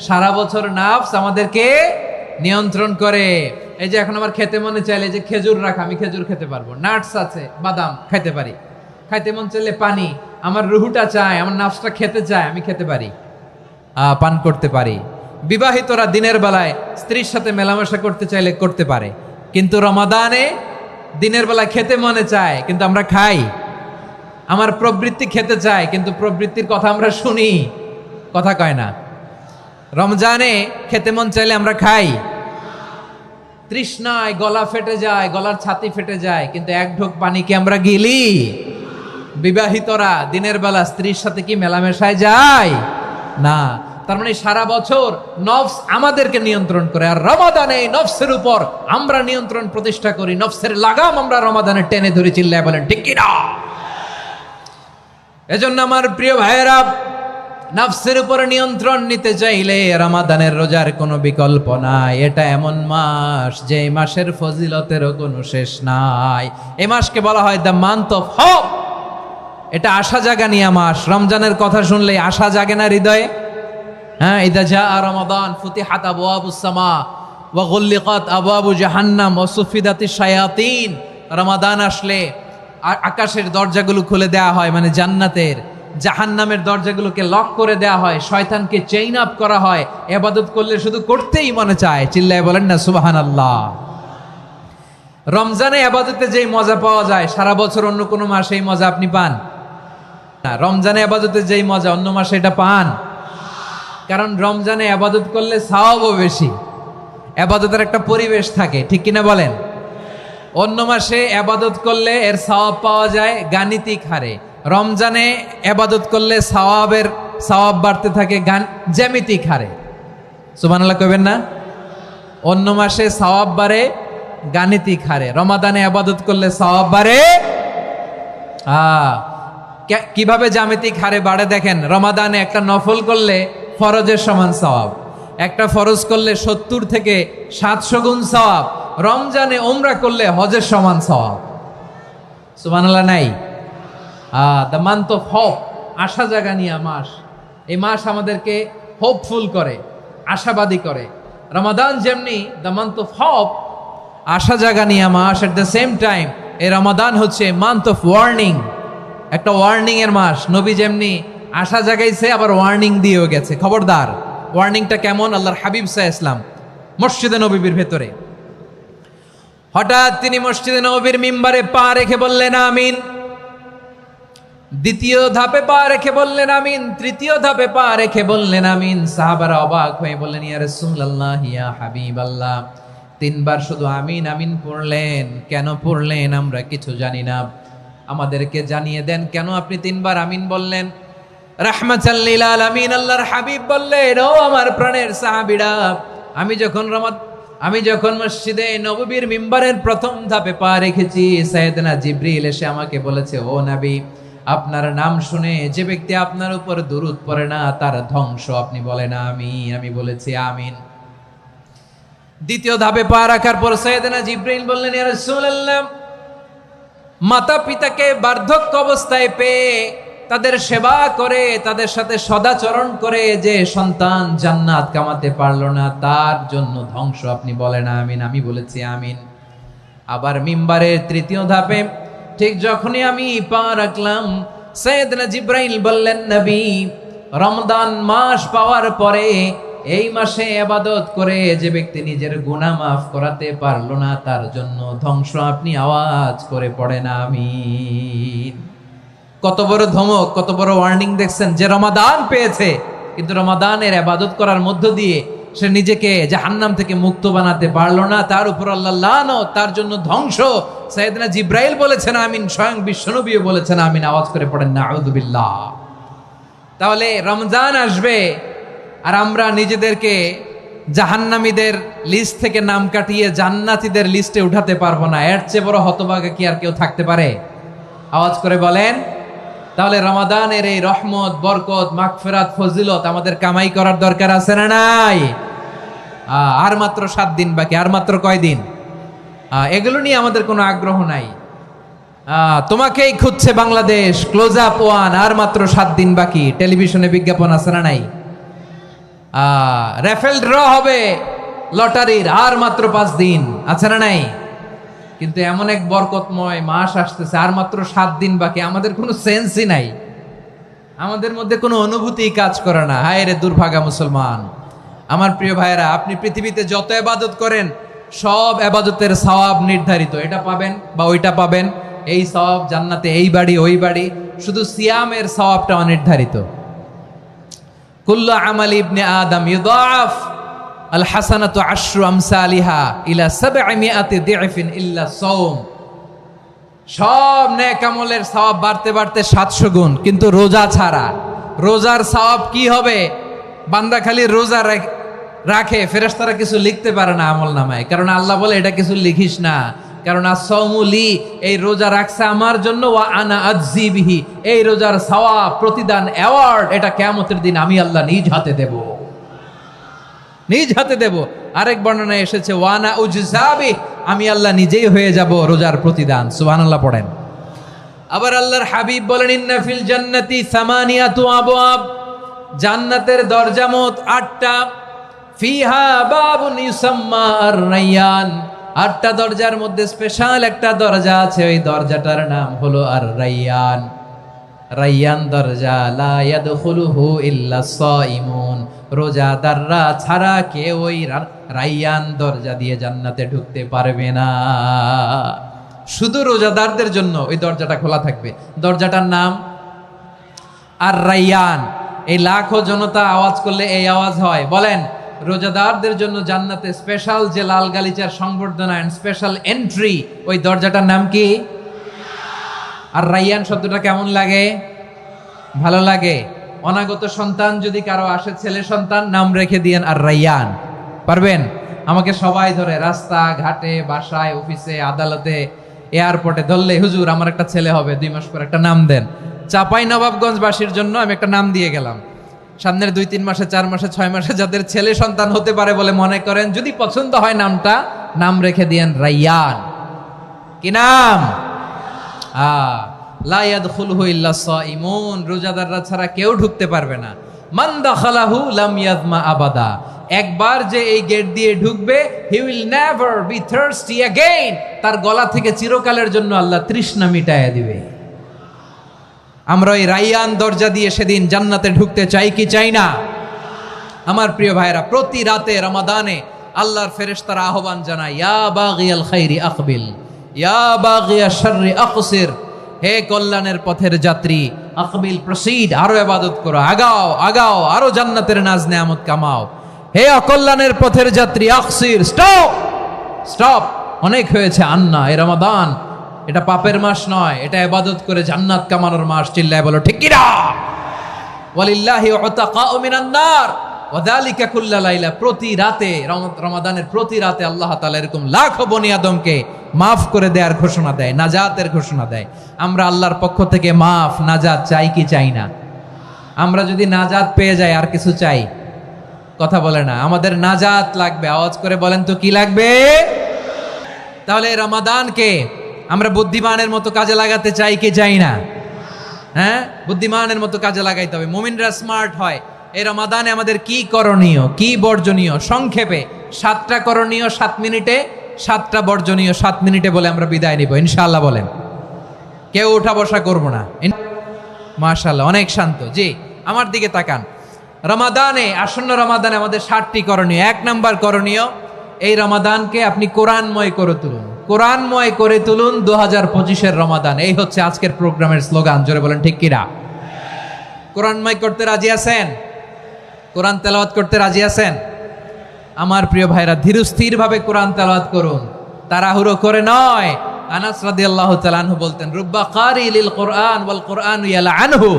সারা বছর নাফস আমাদেরকে নিয়ন্ত্রণ করে। এই যে এখন আমার খেতে মনে চাইলে যে খেজুর রাখা, আমি খেজুর খেতে পারবো, নাটস আছে, বাদাম খাইতে পারি। খাইতে মন চাইলে পানি, আমার রুহুটা চায়, আমার নাফসটা খেতে চায়, আমি খেতে পারি, পান করতে পারি। বিবাহিতরা দিনের বেলায় স্ত্রীর সাথে মেলামেশা করতে চাইলে করতে পারে, কিন্তু রমাদানে দিনের বেলা খেতে মনে চায়, কিন্তু আমরা খাই। আমার প্রবৃত্তি খেতে চায়, কিন্তু প্রবৃত্তির কথা আমরা শুনি, কথা কয় না। রমজানে খেতে মন চাইলে আমরা খাই, তৃষ্ণায় গলা ফেটে যায়, গলার ছাতি ফেটে যায়, কিন্তু এক ঢোক পানি কি আমরা গিলি? বিবাহিতরা দিনের বেলা স্ত্রীর সাথে কি মেলামেশায় যায় না? তার মানে সারা বছর নফস আমাদেরকে নিয়ন্ত্রণ করে, আর রমাদানে নফসের উপর আমরা নিয়ন্ত্রণ প্রতিষ্ঠা করি। নফসের লাগাম আমরা রমাদানে টেনে ধরে। চিল্লায় বলেন ঠিক কিনা? এজন্য আমার প্রিয় ভাইয়েরা, নফসের উপর নিয়ন্ত্রণ নিতে চাইলে রমাদানের রোজার কোনো বিকল্প নাই। এটা এমন মাস, যে মাসের ফজিলতেরও কোনো শেষ নাই। এই মাসকে বলা হয় দ্য মান্থ অফ হোপ। এটা আশা জাগানিয়া মাস। রমজানের কথা শুনলে আশা জাগে না হৃদয়ে? ইদা জাআ রমাদান ফুতিহাত আবওয়াবুস সামা ওয়া গুল্লিকাত আবওয়াবু জাহান্নাম ওয়া সুফিদাতিশ শায়াতিন। রমাদান আসলে আকাশের দরজাগুলো খুলে দেয়া হয়, মানে জান্নাতের। জাহান্নামের দরজাগুলোকে লক করে দেয়া হয়, শয়তানকে চেইন আপ করা হয়। ইবাদত করলে শুধু করতেই মনে চায়। চিল্লায় বলেন না সুবহানাল্লাহ। রমজানে ইবাদতে যেই মজা পাওয়া যায়, সারা বছর অন্য কোনো মাসে এই মজা আপনি পান না। রমজানে ইবাদতে যেই মজা, অন্য মাসে এটা পান? কারণ রমজানে ইবাদত করলে সওয়াবও বেশি, ইবাদতের একটা পরিবেশ থাকে, ঠিক কিনা বলেন? অন্য মাসে ইবাদত করলে এর সওয়াব পাওয়া যায় গাণিতিক হারে, রমজানে ইবাদত করলে সওয়াব বাড়তে থাকে জ্যামিতিক হারে। সুবহানাল্লাহ কইবেন না? অন্য মাসে সওয়াব বাড়ে গাণিতিক হারে, রমাদানে ইবাদত করলে সওয়াব বাড়ে কিভাবে জ্যামিতিক হারে বাড়ে দেখেন। রমাদানে একটা নফল করলে ফরজের সমান সওয়াব, একটা ফরজ করলে 70 থেকে 700 গুণ সওয়াব। রমজানে উমরা করলে হজের সমান সওয়াব। সুবহানাল্লাহ নাই? দ্য মান্থ অফ হোপ, আশা জাগানিয়া মাস। এই মাস আমাদেরকে হোপফুল করে, আশাবাদী করে। রমাদান যেমনি দ্য মান্থ অফ হোপ, আশা জাগানিয়া মাস, এট দ্য সেম টাইম এই রমাদান হচ্ছে মান্থ অফ ওয়ার্নিং, একটা ওয়ার্নিং এর মাস। নবী যেমনি আশা জাগাইছে, আবার ওয়ার্নিং দিয়েও গেছে, খবরদার। ওয়ার্নিংটা কেমন? আল্লাহর হাবিব সাল্লাল্লাহু আলাইহি ওয়াসাল্লাম মসজিদে নববীর ভেতরে হঠাৎ তিনি মসজিদে নববীর মিম্বারে পা রেখে বললেন আমিন। দ্বিতীয় ধাপে পা রেখে বললেন আমিন, তৃতীয় ধাপে পা রেখে বললেন আমিন। সাহাবারা অবাক হয়ে বললেন, ইয়া রাসূলুল্লাহ, ইয়া হাবিবাল্লাহ, তিনবার শুধু আমিন আমিন পড়লেন, কেন পড়লেন আমরা কিছু জানি না, আমাদেরকে জানিয়ে দেন কেন আপনি তিনবার আমিন বললেন। রাহমাতাল লিল আলামিন আল্লাহর হাবিব বললেন, ও আমার প্রাণের সাহাবীরা, আমি যখন মসজিদে নববীর মিম্বারের প্রথম ধাপে পা রেখেছি, সাইয়েদনা জিবরিল এসে আমাকে বলেছে, ও নবী, আপনার নাম শুনে যে ব্যক্তি আপনার উপর দুরূদ পড়ে না তার ধ্বংস। আপনি বলেন আমিন। আমি বলেছি আমিন। দ্বিতীয় ধাপে পা রাখার পর সাইয়েদনা জিবরিল বললেন, ইয়া রাসূলুল্লাহ, মাতা পিতাকে বার্ধক্য অবস্থায় পেয়ে তাদের সেবা করে, তাদের সাথে সদাচরণ করে যে সন্তান জান্নাত কামাতে পারলো না, তার জন্য ধ্বংস। আপনি বলেন আমিন। আমি বলেছি আমিন। আবার মিম্বারের তৃতীয় ধাপে ঠিক যখনই আমি পা রাখলাম, সাইয়েদনা জিবরাইল বললেন, নবী, রমজান মাস পাওয়ার পরে এই মাসে ইবাদত করে যে ব্যক্তি নিজের গুনাহ মাফ করাতে পারলো না, তার জন্য ধ্বংস। আপনি আওয়াজ করে পড়েন আমিন। কত বড় ধমক, কত বড় ওয়ার্নিং দেখছেন। যে রমাদান পেয়েছে, কিন্তু রমাদানের ইবাদত করার মধ্য দিয়ে সে নিজেকে জাহান্নাম থেকে মুক্ত বানাতে পারলো না, তার উপর আল্লাহ লানত, তার জন্য ধ্বংস। সাইয়েদনা জিবরাইল বলেছেন আমিন, স্বয়ং বিশ্বনবীও বলেছেন আমিন। আওয়াজ করে পড়েন নাউযু বিল্লাহ। তাহলে রমজান আসবে আর আমরা নিজেদেরকে জাহান্নামীদের লিস্ট থেকে নাম কাটিয়ে জান্নাতীদের লিস্টে উঠাতে পারবো না। এর চেয়ে বড় হতভাগা কি আর কেউ থাকতে পারে? আওয়াজ করে বলেন। তাহলে রমাদানের এই রহমত, বরকত, মাগফিরাত, ফজিলত আমাদের কামাই করার দরকার আছে না নাই? আর মাত্র 7 দিন বাকি। আর মাত্র কয় দিন? এগুলো নিয়ে আমাদের কোনো আগ্রহ নাই। তোমাকেই খুঁজছে বাংলাদেশ, ক্লোজ আপ ওয়ান, আর মাত্র 7 দিন বাকি। টেলিভিশনে বিজ্ঞাপন আছে না নাই? রেফেল ড্র হবে লটারির, আর মাত্র 5 দিন, আছে না নাই? কিন্তু এমন এক বরকতময় মাস আসতেছে, আর মাত্র 7 দিন বাকি। আমাদের কোনো সেন্সই নাই, আমাদের মধ্যে কোনো অনুভূতি কাজ করে না। হায় রে দুর্ভাগা মুসলমান। আমার প্রিয় ভাইয়েরা, আপনি পৃথিবীতে যত ইবাদত করেন, সব ইবাদতের সওয়াব নির্ধারিত। এটা পাবেন বা ওইটা পাবেন, এই সওয়াব জান্নাতে, এই বাড়ি ওই বাড়ি। শুধু সিয়ামের সওয়াবটা অনির্ধারিত। কুল্লু আমালি ইবনে আদম ইউদাফ আল হাসানাতু আশরু আমসালিহা ইলা 700 দি'ফিন ইল্লা সাওম। সব নেক আমলের সওয়াব বাড়তে বাড়তে 700 গুণ, কিন্তু রোজা ছাড়া। রোজার সওয়াব কি হবে? বান্দা খালি রোজা রাখে, ফেরেশতারা কিছু লিখতে পারে না আমলনামায়, কারণ আল্লাহ বলে এটা কিছু লিখিস না, কারণ as-সাওমু লি, এই রোজা রাখছে আমার জন্য, ওয়া আনা আজজি বিহি, এই রোজার সওয়াব, প্রতিদান, অ্যাওয়ার্ড, এটা কিয়ামতের দিন আমি আল্লাহ নিজ হাতে দেব, নিজ হাতে দেব। আরেক বর্ণনায় এসেছে ওয়ানা উজজাবি, আমি আল্লাহ নিজেই হয়ে যাব রোজার প্রতিদান। সুবহানাল্লাহ পড়েন। আবার আল্লাহর হাবিব বলেন, ইন্না ফিল জান্নাতি 8 আবওয়াব, জান্নাতের দরজা মোট 8টা। ফিহা বাবুন ইউসাম্মা আর-রায়্যান, 8টা দরজার মধ্যে স্পেশাল একটা দরজা আছে, ওই দরজাটার নাম হলো আর-রায়্যান। রায়্যান দরজা, লা ইয়াদখুলুহু ইল্লা সাইমুন, রোজাদাররা ছাড়া কেউ ওই রায়্যান দরজা দিয়ে জান্নাতে ঢুকতে পারবে না। শুধু রোজাদারদের জন্য ওই দরজাটা খোলা থাকবে। দরজাটার নাম আর-রায়্যান। এই লাখো জনতা আওয়াজ করলে এই আওয়াজ হয়। বলেন, রোজাদারদের জন্য জান্নাতে স্পেশাল যে লাল গালিচার সংবর্ধনা এন্ড স্পেশাল এন্ট্রি, ওই দরজাটার নাম কি? আর-রায়্যান শব্দটা কেমন লাগে? ভালো লাগে। অনাগত সন্তান যদি কারো আসে, ছেলে সন্তান, নাম রেখে দিয়েন আর-রায়্যান। পারবেন? আমাকে সবাই ধরে রাস্তা ঘাটে, বাসায়, অফিসে, আদালতে, এয়ারপোর্টে ধরলে, হুজুর আমার একটা ছেলে হবে 2 মাস পর, একটা নাম দেন। চাপাই নবাবগঞ্জবাসীর জন্য আমি একটা নাম দিয়ে গেলাম। সামনের 2-3 মাসে, 4 মাসে, 6 মাসে যাদের ছেলে সন্তান হতে পারে বলে মনে করেন, যদি পছন্দ হয় নামটা, নাম রেখে দিয়েন রায়্যান। কি নাম? লা ইয়াদখুলহু ইল্লা সাইমুন, রোজাদাররা ছাড়া কেউ ঢুকতে পারবে না। মান দাখালাহু লাম ইয়াযমা আবাদা, একবার যে এই গেট দিয়ে ঢুকবে, he will never be thirsty again, তার গলা থেকে চিরকালের জন্য আল্লাহ তৃষ্ণা মিটাইয়া দিবে। আমরা ওই রাইয়ান দরজা দিয়ে সেদিন জান্নাতে ঢুকতে চাই কি চাই না? আমার প্রিয় ভাইরা, প্রতি রাতে রমাদানে আল্লাহর ফেরেশতারা আহ্বান জানায়, ইয়া বাগিয়াল খাইরি আকবিল, ইয়া বাগিয়াশ শাররি আকসির, হে কল্যাণের পথের যাত্রী, আকবিল প্রসিড, আরো ইবাদত করো, আগাও আগাও, আরো জান্নাতের নাজ নেয়ামত কামাও। হে অকল্যাণের পথের যাত্রী, আকসির, স্টপ স্টপ, অনেক হয়েছে। আন্না, এ রমাদান এটা পাপের মাস নয়, এটা ইবাদত করে জান্নাত কামানোর মাস। চিল্লায় বলো ঠিক কিনা? ওয়ালিল্লাহি উতাকাউ মিনান নার ওয়া যালিকা কুল্লা লাইলা, প্রতি রাতে রমাদানের প্রতি রাতে আল্লাহ তাআলা এরকম লাখো বনি আদমকে মাফ করে দেওয়ার ঘোষণা দেয়, নাজাতের ঘোষণা দেয়। আমরা আল্লাহর পক্ষ থেকে মাফ, নাজাত চাই কি চাই না? আমরা যদি নাজাত পেয়ে যাই আর কিছু চাই? কথা বলে না, আমাদের নাজাত লাগবে। আওয়াজ করে বলেন তো কি লাগবে? তাহলে রমাদানকে আমরা বুদ্ধিমানের মতো কাজে লাগাতে চাই কি চাই না? হ্যাঁ, বুদ্ধিমানের মতো কাজে লাগাইতে হবে। মুমিনরা স্মার্ট হয়। এই রমাদানে আমাদের কি করণীয়, কি বর্জনীয়? সংক্ষেপে 7টা করণীয় 7 মিনিটে, 7টা বর্জনীয় 7 মিনিটে বলে আমরা বিদায় নিব ইনশাআল্লাহ। বলেন, কেউ উঠা বসা করব না। মাশাআল্লাহ, অনেক শান্ত। জি, আমার দিকে তাকান। রমাদানে, আসন্ন রমাদানে আমাদের 7টি করণীয়। 1 নাম্বার করণীয়, এই রমাদানকে আপনি কোরআনময় করে তুলুন। কোরআনময় করে তুলুন 2025-এর রমাদান। এই হচ্ছে আজকের প্রোগ্রামের স্লোগান। জোরে বলেন ঠিক কিনা? কোরআনময় করতে রাজি আছেন? কোরআন তেলাওয়াত করতে রাজি আছেন? আমার প্রিয় ভাইরা, ধীরস্থির ভাবে কোরআন তেলাওয়াত করুন, তাড়াহুড়ো করে নয়। আনাস রাদিয়াল্লাহু তাআলা আনহু বলতেন, রুব্বা কারি লিল কোরআন ওয়াল কোরআন ইয়ালআনহু,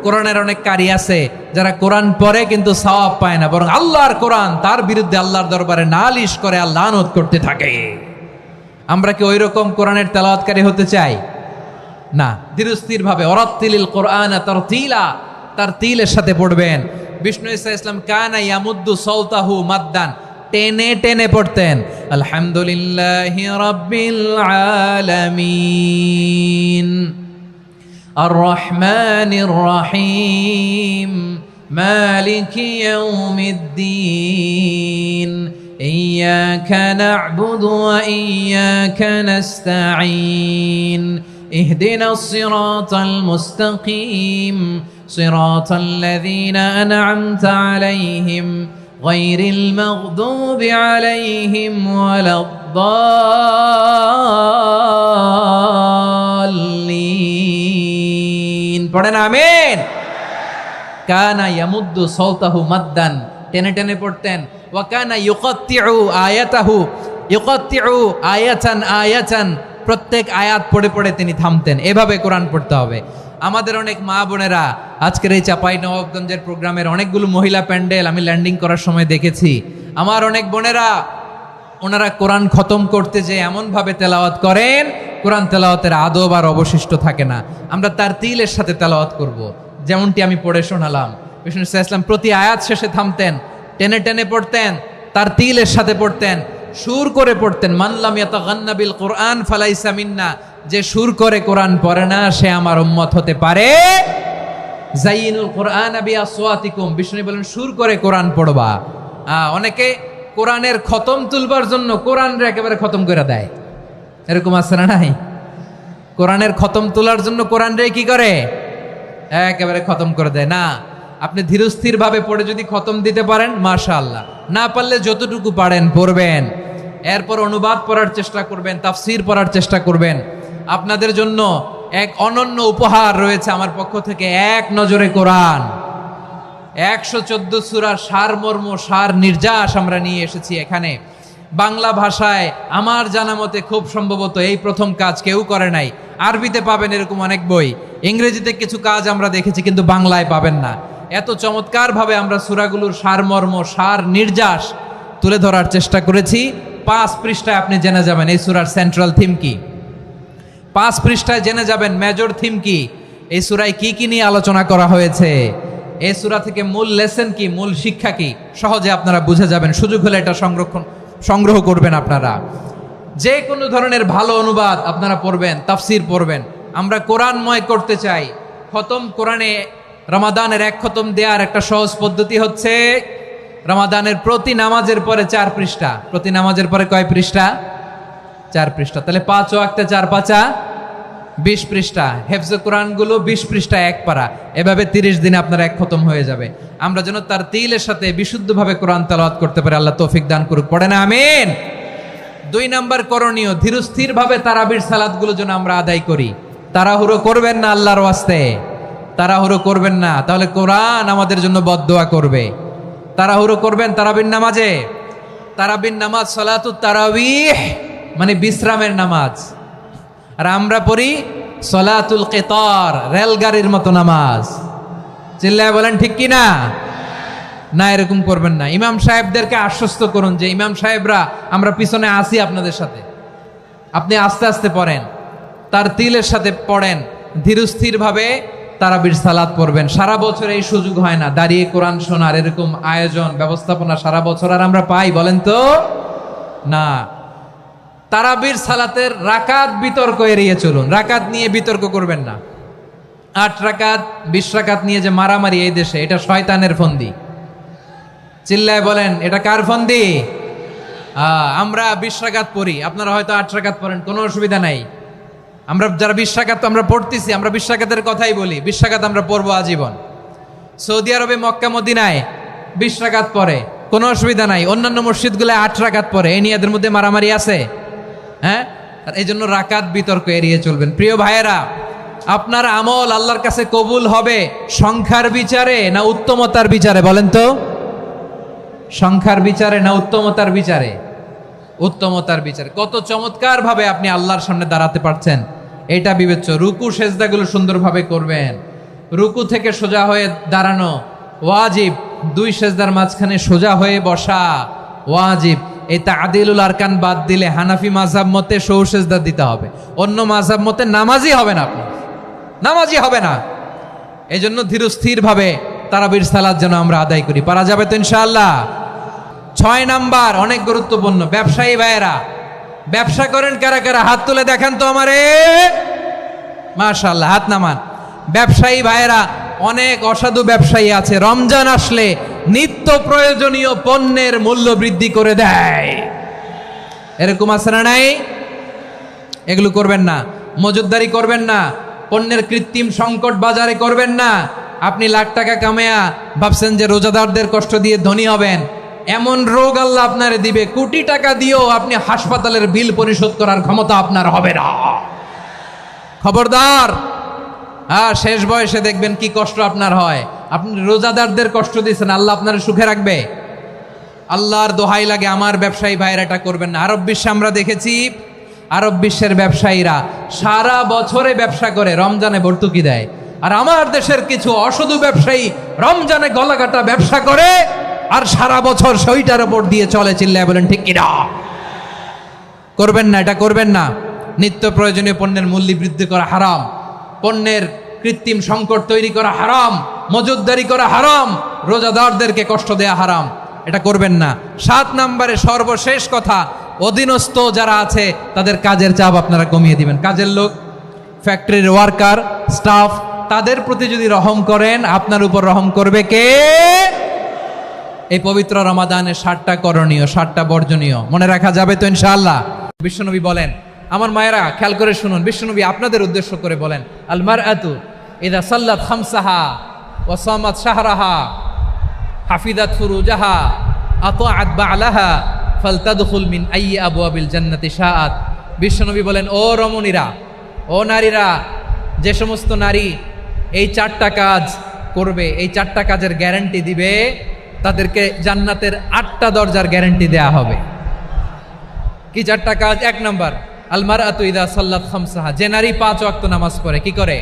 কোরআনের অনেক কারি আছে যারা কোরআন পড়ে কিন্তু সওয়াব পায় না, বরং আল্লাহর কোরআন তার বিরুদ্ধে আল্লাহর দরবারে নালিশ করে আর লানত করতে থাকে। আমরা কি ওইরকম কোরআনের তেলাওয়াতকারী হতে চাই? না। ধীরস্থির ভাবে, ওয়ারাত্তিলিল কোরআন তারতিলা, তার তিলের সাথে পড়বেন। বিষ্ণু ঈসা ইসলাম কানা ইয়ামুদ্দু সাওতাহু মাদ্দান, টেনে টেনে পড়তেন। আলহামদুলিল্লাহি রাব্বিল আলামিন আর রহমানির রহিম মালিকি ইয়াউমিদ্দিন ইয়্যাকা না'বুদু ওয়া ইয়্যাকা নাস্তাঈন ইহদিনাস সিরাতাল মুস্তাকিম সিরাতাল লাযীনা আন'আমতা আলাইহিম গায়রিল মাগদুবি আলাইহিম ওয়ালাদ-দাল্লিন। পড়েন আমিন। কানা ইয়ামুদ্দু সাওতাহু মাদ্দান, টেনে টেনে পড়তেন। ওয়া কানা ইউকাত্তিউ আয়াতাহু, ইউকাত্তিউ আয়াতান আয়াতান, প্রত্যেক আয়াত পড়ে পড়ে তিনি থামতেন। এভাবে কোরআন পড়তে হবে। আমাদের অনেক মা বোনেরা আজকের এই চাঁপাইনবাবগঞ্জের প্রোগ্রামের অনেকগুলো মহিলা প্যান্ডেল আমি ল্যান্ডিং করার সময় দেখেছি। আমার অনেক বোনেরা, ওনারা কোরআন খতম করতে যে এমনভাবে তেলাওয়াত করেন, কোরআন তেলাওয়াতের আদব আর অবশিষ্ট থাকে না। আমরা তার তিলের সাথে তেলাওয়াত করব, যেমনটি আমি পড়ে শোনালাম। বিষ্ণু ইসলাম প্রতি আয়াত শেষে থামতেন, টেনে টেনে পড়তেন, তার তিলের সাথে পড়তেন, সুর করে পড়তেন। মানলাম ইয়াতাগান্না বিল কোরআন ফালাইসা মিন্না, যে সুর করে কোরআন পড়ে না সে আমার উম্মত হতে পারে। জাইনুল কোরআন বিআসওয়াতিকুম, বিষ্ণু বলেন সুর করে কোরআন পড়বা। অনেকে কোরআনের খতম তুলবার জন্য কোরআনরে একেবারে খতম করে দেয়, এরকম আছে না নাই? কোরআনের খতম তোলার জন্য কোরআনরে কি করে? একেবারে খতম করে দেয়। না, আপনি ধীরস্থির ভাবে পড়ে যদি খতম দিতে পারেন মাশাআল্লাহ, না পারলে যতটুকু পারেন পড়বেন। এরপর অনুবাদ পড়ার চেষ্টা করবেন, তাফসীর পড়ার চেষ্টা করবেন। আপনাদের জন্য এক অনন্য উপহার রয়েছে আমার পক্ষ থেকে, এক নজরে কোরআন। 114 সূরার সারমর্ম, সার নির্যাস আমরা নিয়ে এসেছি এখানে। বাংলা ভাষায় আমার জানা মতে খুব সম্ভবত এই প্রথম কাজ কেউ করে নাই। আরবিতে পাবেন এরকম অনেক বই, ইংরেজিতে কিছু কাজ আমরা দেখেছি, কিন্তু বাংলায় পাবেন না। এত চমৎকার ভাবে আমরা সূরাগুলোর সারমর্ম, সার নির্যাস তুলে ধরার চেষ্টা করেছি। 5 পৃষ্ঠায় আপনি জেনে যাবেন এই সূরার সেন্ট্রাল থিম কি। 5 পৃষ্ঠায় জেনে যাবেন মেজর থিম কি, এই সূরায় কি কি নিয়ে আলোচনা করা হয়েছে, এই সূরা থেকে মূল লেসন কি, মূল শিক্ষা কি, সহজে আপনারা বুঝে যাবেন। সুযোগ হলে এটা সংগ্রহ করবেন। আপনারা যে কোনো ধরনের ভালো অনুবাদ আপনারা পড়বেন, তাফসীর পড়বেন, আমরা কোরআনময় করতে চাই। খতম কোরআনে রমাদানের এক খতম দেওয়ার একটা সহজ পদ্ধতি হচ্ছে রমাদানের প্রতি নামাজের পরে 4 পৃষ্ঠা। প্রতি নামাজের পরে কয় পৃষ্ঠা? 4 পৃষ্ঠা। তাহলে 5 ওয়াক্তে 4 পাঁচা 20 পৃষ্ঠা। হেফজে কোরআনগুলো 20 পৃষ্ঠা এক পারা। এভাবে 30 দিনে আপনার এক খতম হয়ে যাবে। আমরা যেন তার তিলের সাথে বিশুদ্ধভাবে কোরআন তেলাওয়াত করতে পারি, আল্লাহ তৌফিক দান করুক। পড়ে না আমিন। 2 নাম্বার করণীয়, ধীরস্থির ভাবে তারাবির সালাতগুলো যেন আমরা আদায় করি। তাড়াহুড়ো করবেন না আল্লাহর ওয়াস্তে, তাড়াহুড়ো করবেন না, তাহলে কোরআন আমাদের জন্য বদদোয়া করবে। তাড়াহুড়ো করবেন তারাবির নামাজে। তারাবির নামাজ সালাতুত তারাবিহ মানে বিশ্রামের নামাজ। আর আমরা পড়ি সলাতুল কিতার, রেলগাড়ির মতো নামাজ। চিল্লায় বলেন ঠিক কি না? না, এরকম করবেন না। ইমাম সাহেবদেরকে আশ্বস্ত করুন যে ইমাম সাহেবরা আমরা পিছনে আসি আপনাদের সাথে, আপনি আস্তে আস্তে পড়েন, তার তিলের সাথে পড়েন, ধীরস্থির ভাবে তারাবির সালাত পড়বেন। সারা বছর এই সুযোগ হয় না দাঁড়িয়ে কোরআন শোনার, এরকম আয়োজন ব্যবস্থাপনা সারা বছর আর আমরা পাই বলেন তো না। তারাবির সালাতের রাকাত বিতর্ক এড়িয়ে চলুন, রাকাত নিয়ে বিতর্ক করবেন না। 8 রাকাত 20 রাকাত নিয়ে যে মারামারি এই দেশে, এটা শয়তানের ফন্দি। চিল্লায় বলেন এটা কার ফন্দি? আমরা 20 রাকাত পড়ি, আপনারা হয়তো 8 রাকাত পড়েন, কোনো অসুবিধা নাই। আমরা যারা 20 রাকাত আমরা পড়তেছি, আমরা 20 রাকাতের কথাই বলি, 20 রাকাত আমরা পড়বো আজীবন। সৌদি আরবে মক্কা মদিনায় 20 রাকাত পড়ে, কোনো অসুবিধা নাই। অন্যান্য মসজিদগুলো 8 রাকাত পড়ে, এই নিয়ে এদের মধ্যে মারামারি আছে? হ্যাঁ, এই জন্য রাকাত বিতর্ক এড়িয়ে চলবেন। প্রিয় ভাইয়েরা, আপনার আমল আল্লাহর কাছে কবুল হবে সংখ্যার বিচারে না উত্তমতার বিচারে? বলেন তো, সংখ্যার বিচারে না উত্তমতার বিচারে? উত্তমতার বিচারে। কত চমৎকার ভাবে আপনি আল্লাহর সামনে দাঁড়াতে পারছেন এটা বিবেচ্য। রুকু সেজদাগুলো সুন্দরভাবে করবেন। রুকু থেকে সোজা হয়ে দাঁড়ানো ওয়াজিব, 2 সেজদার মাঝখানে সোজা হয়ে বসা ওয়াজিব। এই তাদিলুল আরকান বাদ দিলে হানাফি মাযহাব মতে সৌ সেজদা দিতে হবে, অন্য মাযহাব মতে নামাজই হবে না, আপনি নামাজই হবে না। এই জন্য ধীরস্থির ভাবে তারাবির সালাত যেন আমরা আদায় করি। পারা যাবে তো ইনশাআল্লাহ? 6 নাম্বার অনেক গুরুত্বপূর্ণ। ব্যবসায়ী ভাইয়েরা, ব্যবসা করেন কারা কারা? হাত তুলে দেখান তো আমারে। মাশাআল্লাহ, হাত নামান। ব্যবসায়ী ভাইয়েরা, অনেক অসাধু ব্যবসায়ী আছে, রমজান আসলে নিত্য প্রয়োজনীয় পণ্যের মূল্য বৃদ্ধি করে দেয়। এরকম আছে না নাই? এগুলো করবেন না, মজুদদারি করবেন না, পণ্যের কৃত্রিম সংকট বাজারে করবেন না। আপনি লাখ টাকা কামায়া ভাবছেন যে রোজাদারদের কষ্ট দিয়ে ধনী হবেন, এমন রোগ আল্লাহ আপনারে দিবে, কোটি টাকা দিয়েও আপনি হাসপাতালের বিল পরিশোধ করার ক্ষমতা আপনার হবে না। খবরদার। শেষ বয়সে দেখবেন কি কষ্ট আপনার হয়। আপনি রোজাদারদের কষ্ট দিয়েছেন, আল্লাহ আপনার সুখে রাখবে? আল্লাহর দোহাই লাগে, আমার ব্যবসায়ী ভাইয়েরা এটা করবেন না। আরব বিশ্বে আমরা দেখেছি, আরব বিশ্বের ব্যবসায়ীরা সারা বছরে ব্যবসা করে, রমজানে ভর্তুকি দেয়। আর আমার দেশের কিছু অসাধু ব্যবসায়ী রমজানে গলাকাটা ব্যবসা করে আর সারা বছর সইটার উপর দিয়ে চলে। চিল্লায় বলেন ঠিক কিনা? করবেন না, এটা করবেন না। নিত্য প্রয়োজনীয় পণ্যের মূল্য বৃদ্ধি করা হারাম, পণ্যের কৃত্রিম সংকট তৈরি করা হারাম, মজুদদারি করা হারাম, রোজাদারদেরকে কষ্ট দেয়া হারাম, এটা করবেন না। 7 নম্বরে সর্বশেষ কথা, অধীনস্থ যারা আছে তাদের কাজের চাপ আপনারা কমিয়ে দিবেন। কাজের লোক, ফ্যাক্টরির ওয়ার্কার, স্টাফ, তাদের প্রতি যদি রহম করেন, আপনার উপর রহম করবে কে? এই পবিত্র রমাদানে 7টা করণীয়, 7টা বর্জনীয় মনে রাখা যাবে তো ইনশাআল্লাহ? বিশ্বনবী বলেন, আমার মায়েরা খেয়াল করে শুনুন, বিশ্বনবী আপনাদের উদ্দেশ্য করে বলেন, আল মারআতু ইযা সাল্লাত খামসাহা ওয়া সামাত শাহরাহা হাফিজাত ফুরুজাহা আতাআত বা'লাহা ফালতাদখুল মিন আইয়ি আবওয়াবিল জান্নাতি শাআত। বিশ্বনবী বলেন, ও রমণীরা, ও নারীরা, যে সমস্ত নারী এই 4টা কাজ করবে, এই 4টা কাজের গ্যারান্টি দিবে, তাদেরকে জান্নাতের 8টা দরজার গ্যারান্টি দেয়া হবে। কি 4টা কাজ? 1 নাম্বার, আল মারআতু ইযা সাল্লাত খামসাহা, যে নারী 5 ওয়াক্ত নামাজ পড়ে। কি করে?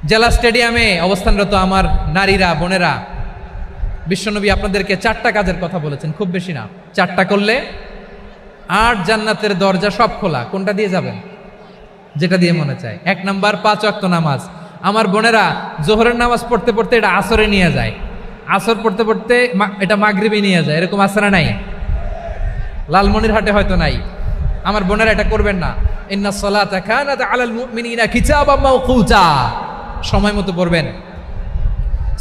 জেলা স্টেডিয়ামে অবস্থানরত আমার নারীরা, বোনেরা, বিশ্বনবী আপনাদেরকে 4টা কাজের কথা বলেছেন, খুব বেশি না। 4টা করলে 8 জান্নাতের দরজা সব খোলা। কোনটা দিয়ে যাবেন? যেটা দিয়ে মনে চায়। 1 নাম্বার 5 ওয়াক্ত নামাজ। আমার বোনেরা জোহরের নামাজ পড়তে পড়তে এটা আসরে নিয়ে যায়, আসর পড়তে পড়তে এটা মাগরিবে নিয়ে যায়। এরকম আসর নাই? লালমনিরহাটে হয়তো নাই। আমার বোনেরা এটা করবেন না। ইন্নাস সালাতা কানাত আলাল মুমিনিনা কিতাবাম মাওকুতা, সময় মতো পড়বেন।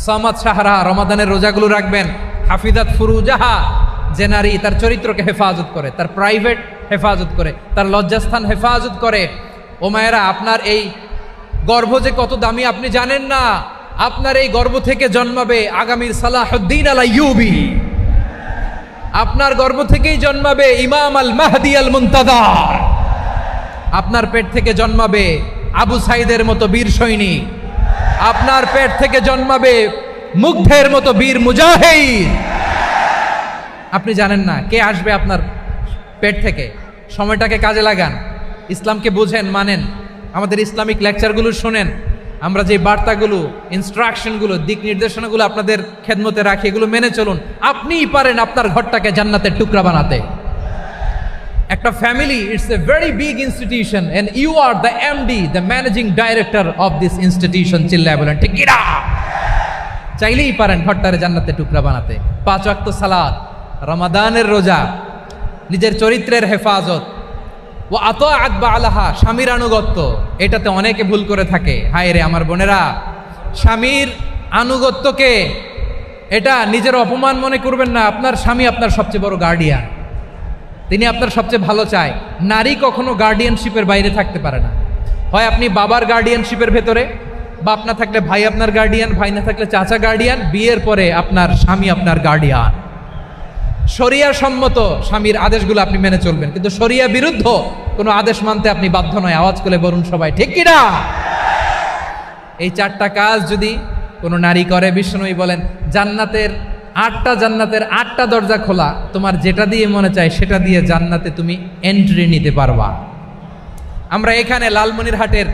সামাত শাহরা, রমাদানের রোজাগুলো রাখবেন। হাফিজাত ফুরুজাহা, যে নারী তার চরিত্রকে হেফাজত করে, তার প্রাইভেট হেফাজত করে, তার লজ্জাস্থান হেফাজত করে। ও মায়েরা, আপনার এই গর্ভ যে কত দামি আপনি জানেন না। আপনার এই গর্ভ থেকে জন্মাবে আগামীর সালাহুদ্দিন আল আইয়ুবী। আপনার গর্ভ থেকেই জন্মাবে ইমাম আল মাহদি আল মুনতাজার। আপনার পেট থেকে জন্মাবে আবু সাইদের মতো বীর সৈনিক। আপনার পেট থেকে জন্মাবে মুগ্ধের মতো বীর মুজাহিদ। আপনি জানেন না কে আসবে আপনার পেট থেকে। সময়টাকে কাজে লাগান, ইসলামকে বুঝেন, মানেন, আমাদের ইসলামিক লেকচারগুলো শোনেন। আমরা যে বার্তাগুলো, ইনস্ট্রাকশনগুলো, দিক নির্দেশনাগুলো আপনাদের খেদমতে রাখি, এগুলো মেনে চলুন। আপনিই পারেন আপনার ঘরটাকে জান্নাতের টুকরা বানাতে। একটা family, it's a very big institution and you are the MD, the managing director of this institution. চিল্লায় বলেন ঠিক কিনা? চাইলেই পারেন ঘরটারে জান্নাতের টুকরা বানাতে। 5 ওয়াক্ত সালাত, রমাদানের রোজা, নিজের চরিত্রের হেফাজত, ও আতাআত বালাহা, স্বামীর আনুগত্য। এটাতে অনেকে ভুল করে থাকে। হায় রে আমার বোনেরা, স্বামীর আনুগত্যকে এটা নিজের অপমান মনে করবেন না। আপনার স্বামী আপনার সবচেয়ে বড় গার্ডিয়ান, তিনি আপনার সবচেয়ে ভালো চায়। নারী কখনো গার্ডিয়ানশিপের বাইরে থাকতে পারে না। হয় আপনি বাবার গার্ডিয়ানশিপের ভেতরে, বাপ না থাকলে ভাই আপনার গার্ডিয়ান, ভাই না থাকলে চাচা গার্ডিয়ান, বিয়ের পরে আপনার স্বামী আপনার গার্ডিয়ান। শরিয়া সম্মত স্বামীর আদেশগুলো আপনি মেনে চলবেন, কিন্তু শরিয়া বিরুদ্ধ কোনো আদেশ মানতে আপনি বাধ্য নয়। আওয়াজ করে বলুন সবাই ঠিক কিনা? এই 4টা কাজ যদি কোনো নারী করে, বিষ্ণুই বলেন জান্নাতের 8টা দরজা খোলা, তোমার যেটা দিয়ে মনে চায় সেটা দিয়ে জান্নাতে তুমি এন্ট্রি নিতে পারবা। আমরা এখানে লালমনিরহাটের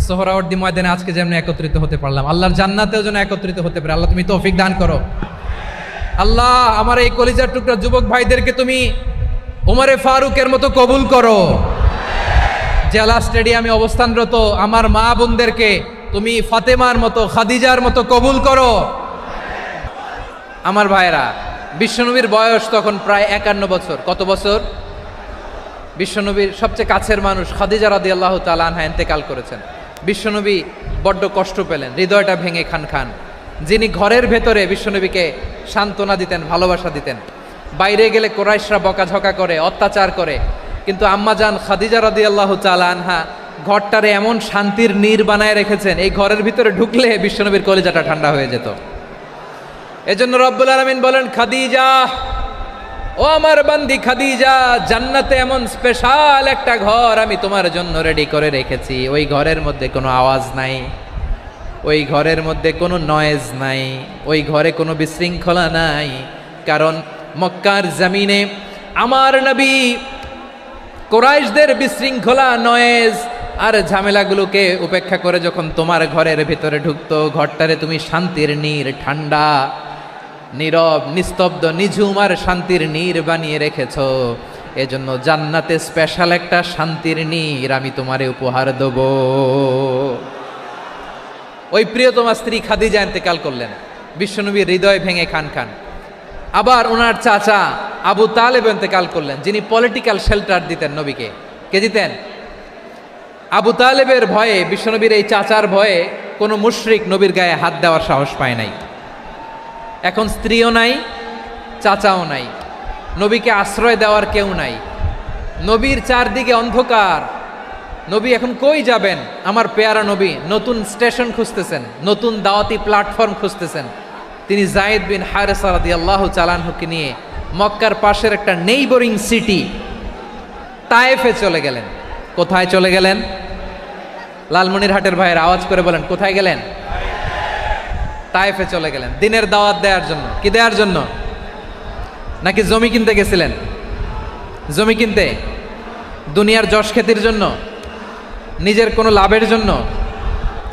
সোহরাওয়ার্দী ময়দানে আজকে যেমন একত্রিত হতে পারলাম, আল্লাহর জান্নাতেও যেন একত্রিত হতে পারে। আল্লাহ তুমি তৌফিক দান করো। আল্লাহ আমার এই কলিজার টুকরা যুবক ভাইদেরকে তুমি ওমরে ফারুকের মতো কবুল করো। জেলা স্টেডিয়ামে অবস্থানরত আমার মা বোনদেরকে তুমি ফাতেমার মতো, খাদিজার মতো কবুল করো। আমার ভাইরা, বিশ্বনবীর বয়স তখন প্রায় 51 বছর। কত বছর? বিশ্বনবীর সবচেয়ে কাছের মানুষ খাদিজা রাদিয়াল্লাহু তাআলা আনহা ইন্তেকাল করেছেন। বিশ্বনবী বড্ড কষ্ট পেলেন, হৃদয়টা ভেঙে খান খান। যিনি ঘরের ভেতরে বিশ্বনবীকে সান্ত্বনা দিতেন, ভালোবাসা দিতেন, বাইরে গেলে কোরাইশরা বকাঝকা করে, অত্যাচার করে, কিন্তু আম্মাজান খাদিজা রাদিয়াল্লাহু তাআলা আনহা ঘরটারে এমন শান্তির নীড় বানায় রেখেছেন, এই ঘরের ভিতরে ঢুকলে বিশ্বনবীর কলিজাটা ঠান্ডা হয়ে যেত। এজন্য রব্বুল আলামিন বলেন, খাদিজা, ও আমার বান্দি খাদিজা, জান্নাতে এমন স্পেশাল একটা ঘর আমি তোমার জন্য রেডি করে রেখেছি। ওই ঘরের মধ্যে কোনো আওয়াজ নাই, ওই ঘরের মধ্যে কোনো নয়েজ নাই, ওই ঘরে কোনো বিশৃঙ্খলা নাই। কারণ মক্কার জমিনে আমার নবী কুরাইশদের বিশৃঙ্খলা, নয়েজ আর ঝামেলাগুলোকে উপেক্ষা করে যখন তোমার ঘরের ভিতরে ঢুকতো, ঘরটারে তুমি শান্তির নীড়, ঠান্ডা, নীরব, নিস্তব্ধ, নিঝুম আর শান্তির নীড় বানিয়ে রেখেছো। এজন্য জান্নাতে স্পেশাল একটা শান্তির নীড় আমি তোমারে উপহার দেব। ওই প্রিয়তমা স্ত্রী খাদিজা ইন্তেকাল করলেন, বিশ্বনবীর হৃদয় ভেঙে খান খান। আবার ওনার চাচা আবু তালেব ইন্তেকাল করলেন, যিনি পলিটিক্যাল শেল্টার দিতেন নবীকে। কে দিতেন? আবু তালেবের ভয়ে, বিশ্বনবীর এই চাচার ভয়ে কোনো মুশরিক নবীর গায়ে হাত দেওয়ার সাহস পায় নাই। এখন স্ত্রীও নাই, চাচাও নাই, নবীকে আশ্রয় দেওয়ার কেউ নাই। নবীর চারদিকে অন্ধকার। নবী এখন কই যাবেন? আমার পেয়ারা নবী নতুন স্টেশন খুঁজতেছেন, নতুন দাওয়াতি প্ল্যাটফর্ম খুঁজতেছেন। তিনি যায়েদ বিন হারেসা রাদিয়াল্লাহু তাআলা আনহুকে নিয়ে মক্কার পাশের একটা নেইবরিং সিটি তায়েফে চলে গেলেন। কোথায় চলে গেলেন? লালমনিরহাটের ভাইয়ের আওয়াজ করে বলেন, কোথায় গেলেন? তায়েফে চলে গেলেন দিনের দাওয়াত দেওয়ার জন্য। কি দেওয়ার জন্য? নাকি জমি কিনতে গেছিলেন? জমি কিনতে, দুনিয়ার যশ খ্যাতির জন্য, নিজের কোনো লাভের জন্য?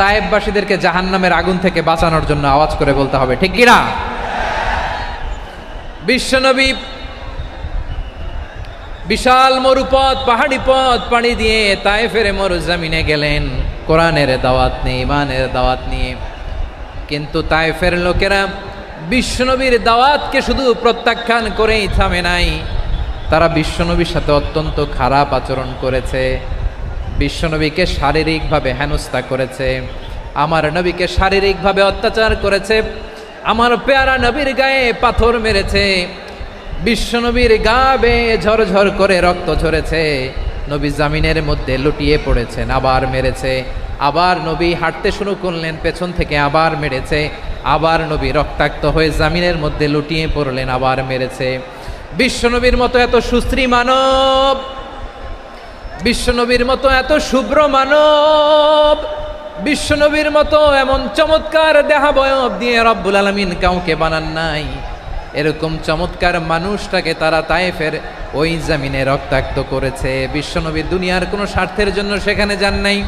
তায়েফবাসীদেরকে জাহান্নামের আগুন থেকে বাঁচানোর জন্য। আওয়াজ করে বলতে হবে ঠিক কিনা? বিশ্বনবী বিশাল মরুপথ, পাহাড়ি পথ পাড়ি দিয়ে তায়েফের মরুজমিনে গেলেন কোরআনের দাওয়াত নিয়ে, ইমানের দাওয়াত নিয়ে। কিন্তু তায়েফের লোকেরা বিশ্বনবীর দাওয়াতকে শুধু প্রত্যাখ্যান করেই থামে নাই, তারা বিশ্বনবীর সাথে অত্যন্ত খারাপ আচরণ করেছে। বিশ্বনবীকে শারীরিকভাবে হেনস্থা করেছে, আমার নবীকে শারীরিকভাবে অত্যাচার করেছে, আমার পেয়ারা নবীর গায়ে পাথর মেরেছে, বিশ্বনবীর গা বেয়ে ঝরঝর করে রক্ত ঝরেছে, নবী জামিনের মধ্যে লুটিয়ে পড়েছেন, আবার মেরেছে, আবার নবী হাঁটতে শুরু করলেন, পেছন থেকে আবার মেরেছে, আবার নবী রক্তাক্ত হয়ে জামিনের মধ্যে লুটিয়ে পড়লেন, আবার মেরেছে। বিশ্বনবীর মতো এত সুশ্রী মানব, বিশ্বনবীর মতো এত শুভ্র মানব, বিশ্বনবীর মতো এমন চমৎকার দেহাবয়ব দিয়ে রব্বুল আলামিন কাউকে বানান নাই। এরকম চমৎকার মানুষটাকে তারা তায়েফের ওই জমিনে রক্তাক্ত করেছে। বিশ্বনবী দুনিয়ার কোনো স্বার্থের জন্য সেখানে যান নাই,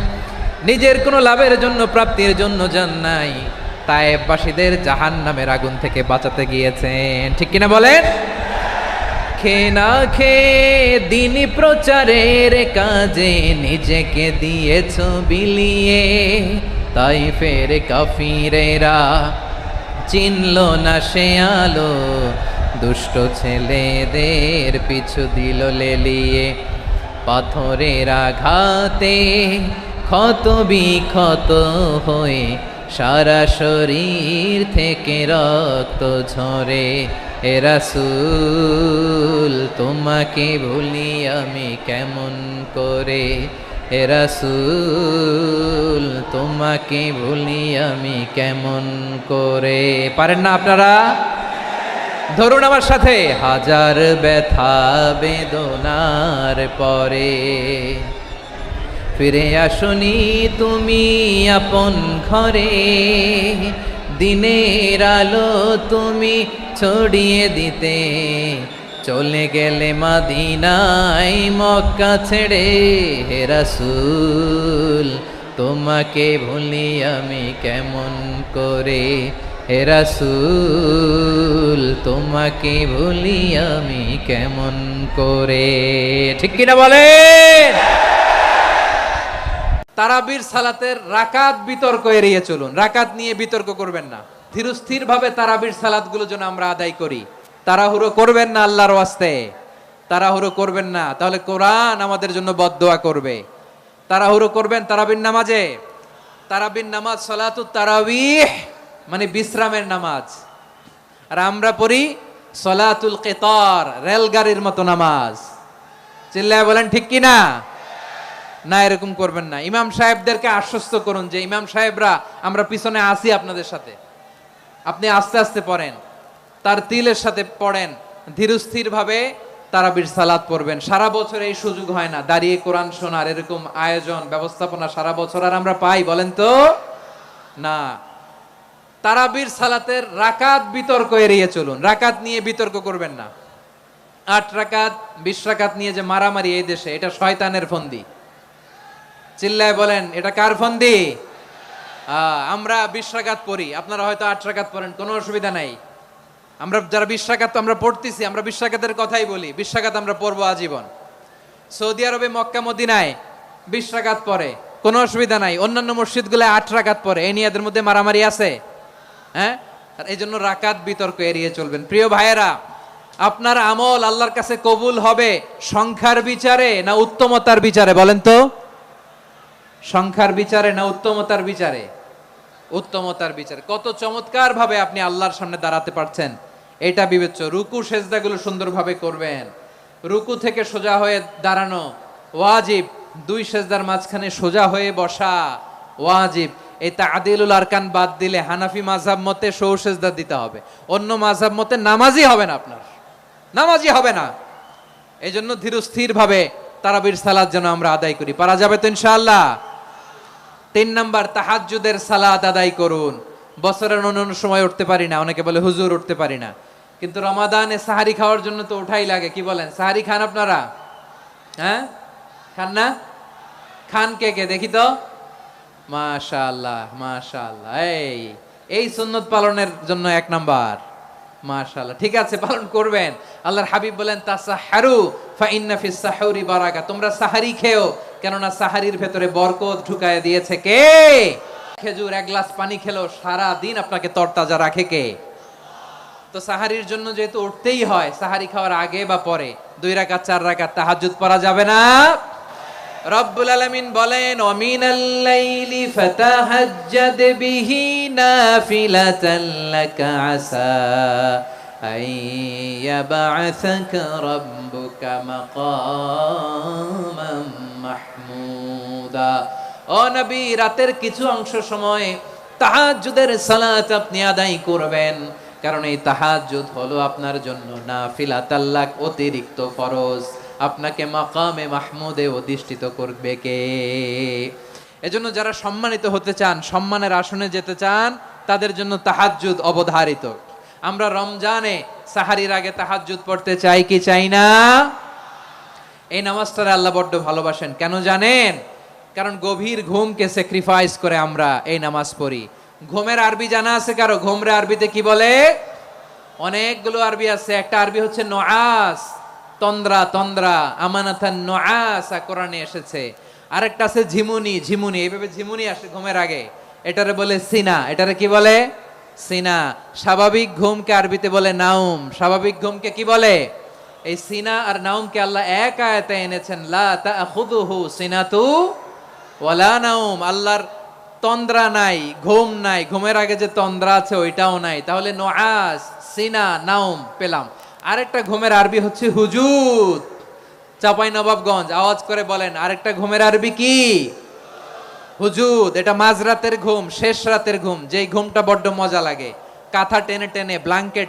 নিজের কোনো লাভের জন্য, প্রাপ্তির জন্য যান নাই, তায়েফবাসীদের জাহান্নামের আগুন থেকে বাঁচাতে গিয়েছেন। ঠিক কিনা বলেন? খেয়ে না খেয়ে দিনী প্রচারের কাজে নিজেকে দিয়েছ বিলিয়ে, তাইফের কাফিরেরা চিনল না সে আলো, দুষ্ট ছেলেদের পিছু দিল লেলিয়ে, পাথরের আঘাতে ক্ষত বিক্ষত হয়ে সারা শরীর থেকে রক্ত ঝরে। এ রাসূল তোমাকে ভুলি আমি কেমন করে, এ রাসূল তোমাকে ভুলি আমি কেমন করে। পারেন না আপনারা? ধরুন আমার সাথে। হাজার ব্যথা বেদনার পরে ফিরে আসনি তুমি আপন ঘরে, দিনের আলো তুমি ছড়িয়ে দিতে, চলে গেলে মদিনায় মক্কা ছেড়ে। হে রাসূল তোমাকে ভুলি আমি কেমন করে, হে রাসূল তোমাকে ভুলি আমি কেমন করে। ঠিক কিনা বলেন? তারাবির সালাতের রাকাত বিতর্ক এড়িয়ে চলুন। রাকাত নিয়ে বিতর্ক করবেন না। ধীরস্থির ভাবে তারাবির সালাতগুলো যেন আমরা আদায় করি। তাড়াহুড়ো করবেন না আল্লাহর ওয়াস্তে, তাড়াহুড়ো করবেন না, তাহলে কোরআন আমাদের জন্য বদদোয়া করবে। তাড়াহুড়ো করবেন তারাবির নামাজে। তারাবির নামাজ সালাতুত তারাবিহ মানে বিশ্রামের নামাজ, আর আমরা পড়ি সালাতুল কিতার, রেলগাড়ির মতো নামাজ। চিল্লায় বলেন ঠিক কিনা? না, এরকম করবেন না। ইমাম সাহেবদেরকে আশ্বস্ত করুন যে ইমাম সাহেবরা আমরা পিছনে আসি আপনাদের সাথে, আপনি আস্তে আস্তে পড়েন, তার তিলের সাথে পড়েন, ধীরস্থির ভাবে তারাবির সালাত পড়বেন। সারা বছর এই সুযোগ হয় না, দাঁড়িয়ে কোরআন শোনার এরকম আয়োজন ব্যবস্থাপনা সারা বছর আর আমরা পাই বলেন তো? না। তারাবির সালাতের রাকাত বিতর্ক এড়িয়ে চলুন। রাকাত নিয়ে বিতর্ক করবেন না। 8 রাকাত 20 রাকাত নিয়ে যে মারামারি এই দেশে, এটা শয়তানের ফন্দি। চিল্লায় বলেন এটা কার ফন্দি? আমরা 20 রাকাত পড়ি, আপনারা হয়তো 8 রাকাত পড়েন, কোনো অসুবিধা নাই। আমরা যারা 20 রাকাত তো আমরা পড়তেছি, আমরা 20 রাকাতের কথাই বলি, 20 রাকাত আমরা পড়বো আজীবন। সৌদি আরবে মক্কা মদিনায় 20 রাকাত পড়ে, কোনো অসুবিধা নাই। অন্যান্য মসজিদগুলো 8 রাকাত পড়ে, এই নিয়ে এদের মধ্যে মারামারি আছে? হ্যাঁ, আর এই জন্য রাকাত বিতর্ক এড়িয়ে চলবেন। প্রিয় ভাইয়েরা, আপনার আমল আল্লাহর কাছে কবুল হবে সংখ্যার বিচারে না উত্তমতার বিচারে বলেন তো? সংখ্যার বিচারে না উত্তমতার বিচারে? উত্তমতার বিচারে। কত চমৎকার ভাবে আপনি আল্লাহর সামনে দাঁড়াতে পারছেন এটা বিবেচ্য। রুকু সেজদাগুলো সুন্দরভাবে করবেন। রুকু থেকে সোজা হয়ে দাঁড়ানো ওয়াজিব, 2 সেজদার মাঝখানে সোজা হয়ে বসা ওয়াজিব। এই তা'দিলুল আরকান বাদ দিলে হানাফি মাযহাব মতে সৌ সেজদা দিতে হবে, অন্য মাযহাব মতে নামাজই হবে না, আপনার নামাজই হবে না। এই জন্য ধীরস্থির ভাবে তারাবির সালাত যেন আমরা আদায় করি। পারা যাবে তো ইনশাআল্লাহ? 3 নাম্বার, তাহাজ্জুদের সালাত আদায় করুন। বছরের অন্য সময় উঠতে পারি না, অনেকে বলে হুজুর উঠতে পারি না, কিন্তু রমাদানে সাহারি খাওয়ার জন্য তো ওঠাই লাগে। কি বলেন, সাহারি খান আপনারা? হ্যাঁ, খান না? খান কে কে দেখি তো? মাশাআল্লাহ মাশাআল্লাহ। এই সুন্নত পালনের জন্য 1 নাম্বার। মাশাআল্লাহ, ঠিক আছে, পালন করবেন। আল্লাহর হাবিব বলেন তাসাহহারু ফা ইন্না ফিস সাহুরি বারাকা, তোমরা সাহারি খেও, কেননা সাহারির ভেতরে বরকত ঢুকায় দিয়েছে কে? খেজুর 1 গ্লাস পানি খেলো সারা দিন আপনাকে তরতাজা রাখে কে? তো সাহারির জন্য যেহেতু উঠতেই হয়, সাহারি খাওয়ার আগে বা পরে 2 রাকাত 4 রাকাত তাহাজ্জুদ পড়া যাবে না? রব্বুল আলামিন বলেন ওয়ামিনাল লাইলি ফাতাহাজ্জাদ বিহি নাফিলাতান লাকা আসা আইয়াবআসাকা রাব্বুকা মাকামান মাহমুদা। ও নবী, রাতের কিছু অংশ সময় তাহাজ্জুদের সালাত আপনি আদায় করবেন, কারণ এই তাহাজ্জুদ হলো আপনার জন্য নাফিলাতাল লাক, অতিরিক্ত ফরজ। আপনাকে মাকামে মাহমুদে অধিষ্ঠিত করবে কে? এজন্য যারা সম্মানিত হতে চান, সম্মানের আসনে যেতে চান, তাদের জন্য তাহাজ্জুদ অবধারিত। আমরা রমজানে সাহারির আগে তাহাজ্জুদ পড়তে চাই কি চাই না? এই নামাজটারে আল্লাহ বড্ড ভালোবাসেন। কেন জানেন? কারণ গভীর ঘুমকে স্যাক্রিফাইস করে আমরা এই নামাজ পড়ি। ঘুমের আরবি জানা আছে কারো? ঘুমরে আরবিতে কি বলে? অনেকগুলো আরবি আছে। একটা আরবি হচ্ছে নুআস, তন্দ্রা, তন্দ্রা, আমানাতান নুআসা কোরআনে এসেছে। আরেকটা আছে ঝিমুনি, ঝিমুনি, এইভাবে ঝিমুনি আসে ঘুমের আগে, এটারে বলে সিনা। এটারে কি বলে? সিনা। স্বাভাবিক ঘুমকে আরবিতে বলে নাউম। স্বাভাবিক ঘুমকে কি বলে? এই সিনা আর নাউমকে আল্লাহ এক আয়াতে এনেছেন, লা তাখুযুহু সিনাতু ওয়ালা নাউম। আল্লাহর তন্দ্রা নাই, ঘুম নাই। ঘুমের আগে যে তন্দ্রা আছে ওইটাও নাই। তাহলে নুআস, সিনা, নাউম পেলাম। আরেকটা ঘুমের আরবি হচ্ছে হুজুদ। চাঁপাইনবাবগঞ্জ আওয়াজ করে বলেন, আরেকটা ঘুমের আরবি কি? হুজুদ। এটা মাঝরাতের ঘুম, শেষ রাতের ঘুম, যেই ঘুমটা বড্ড মজা লাগে। কাঁথা টেনে টেনে, ব্ল্যাঙ্কেট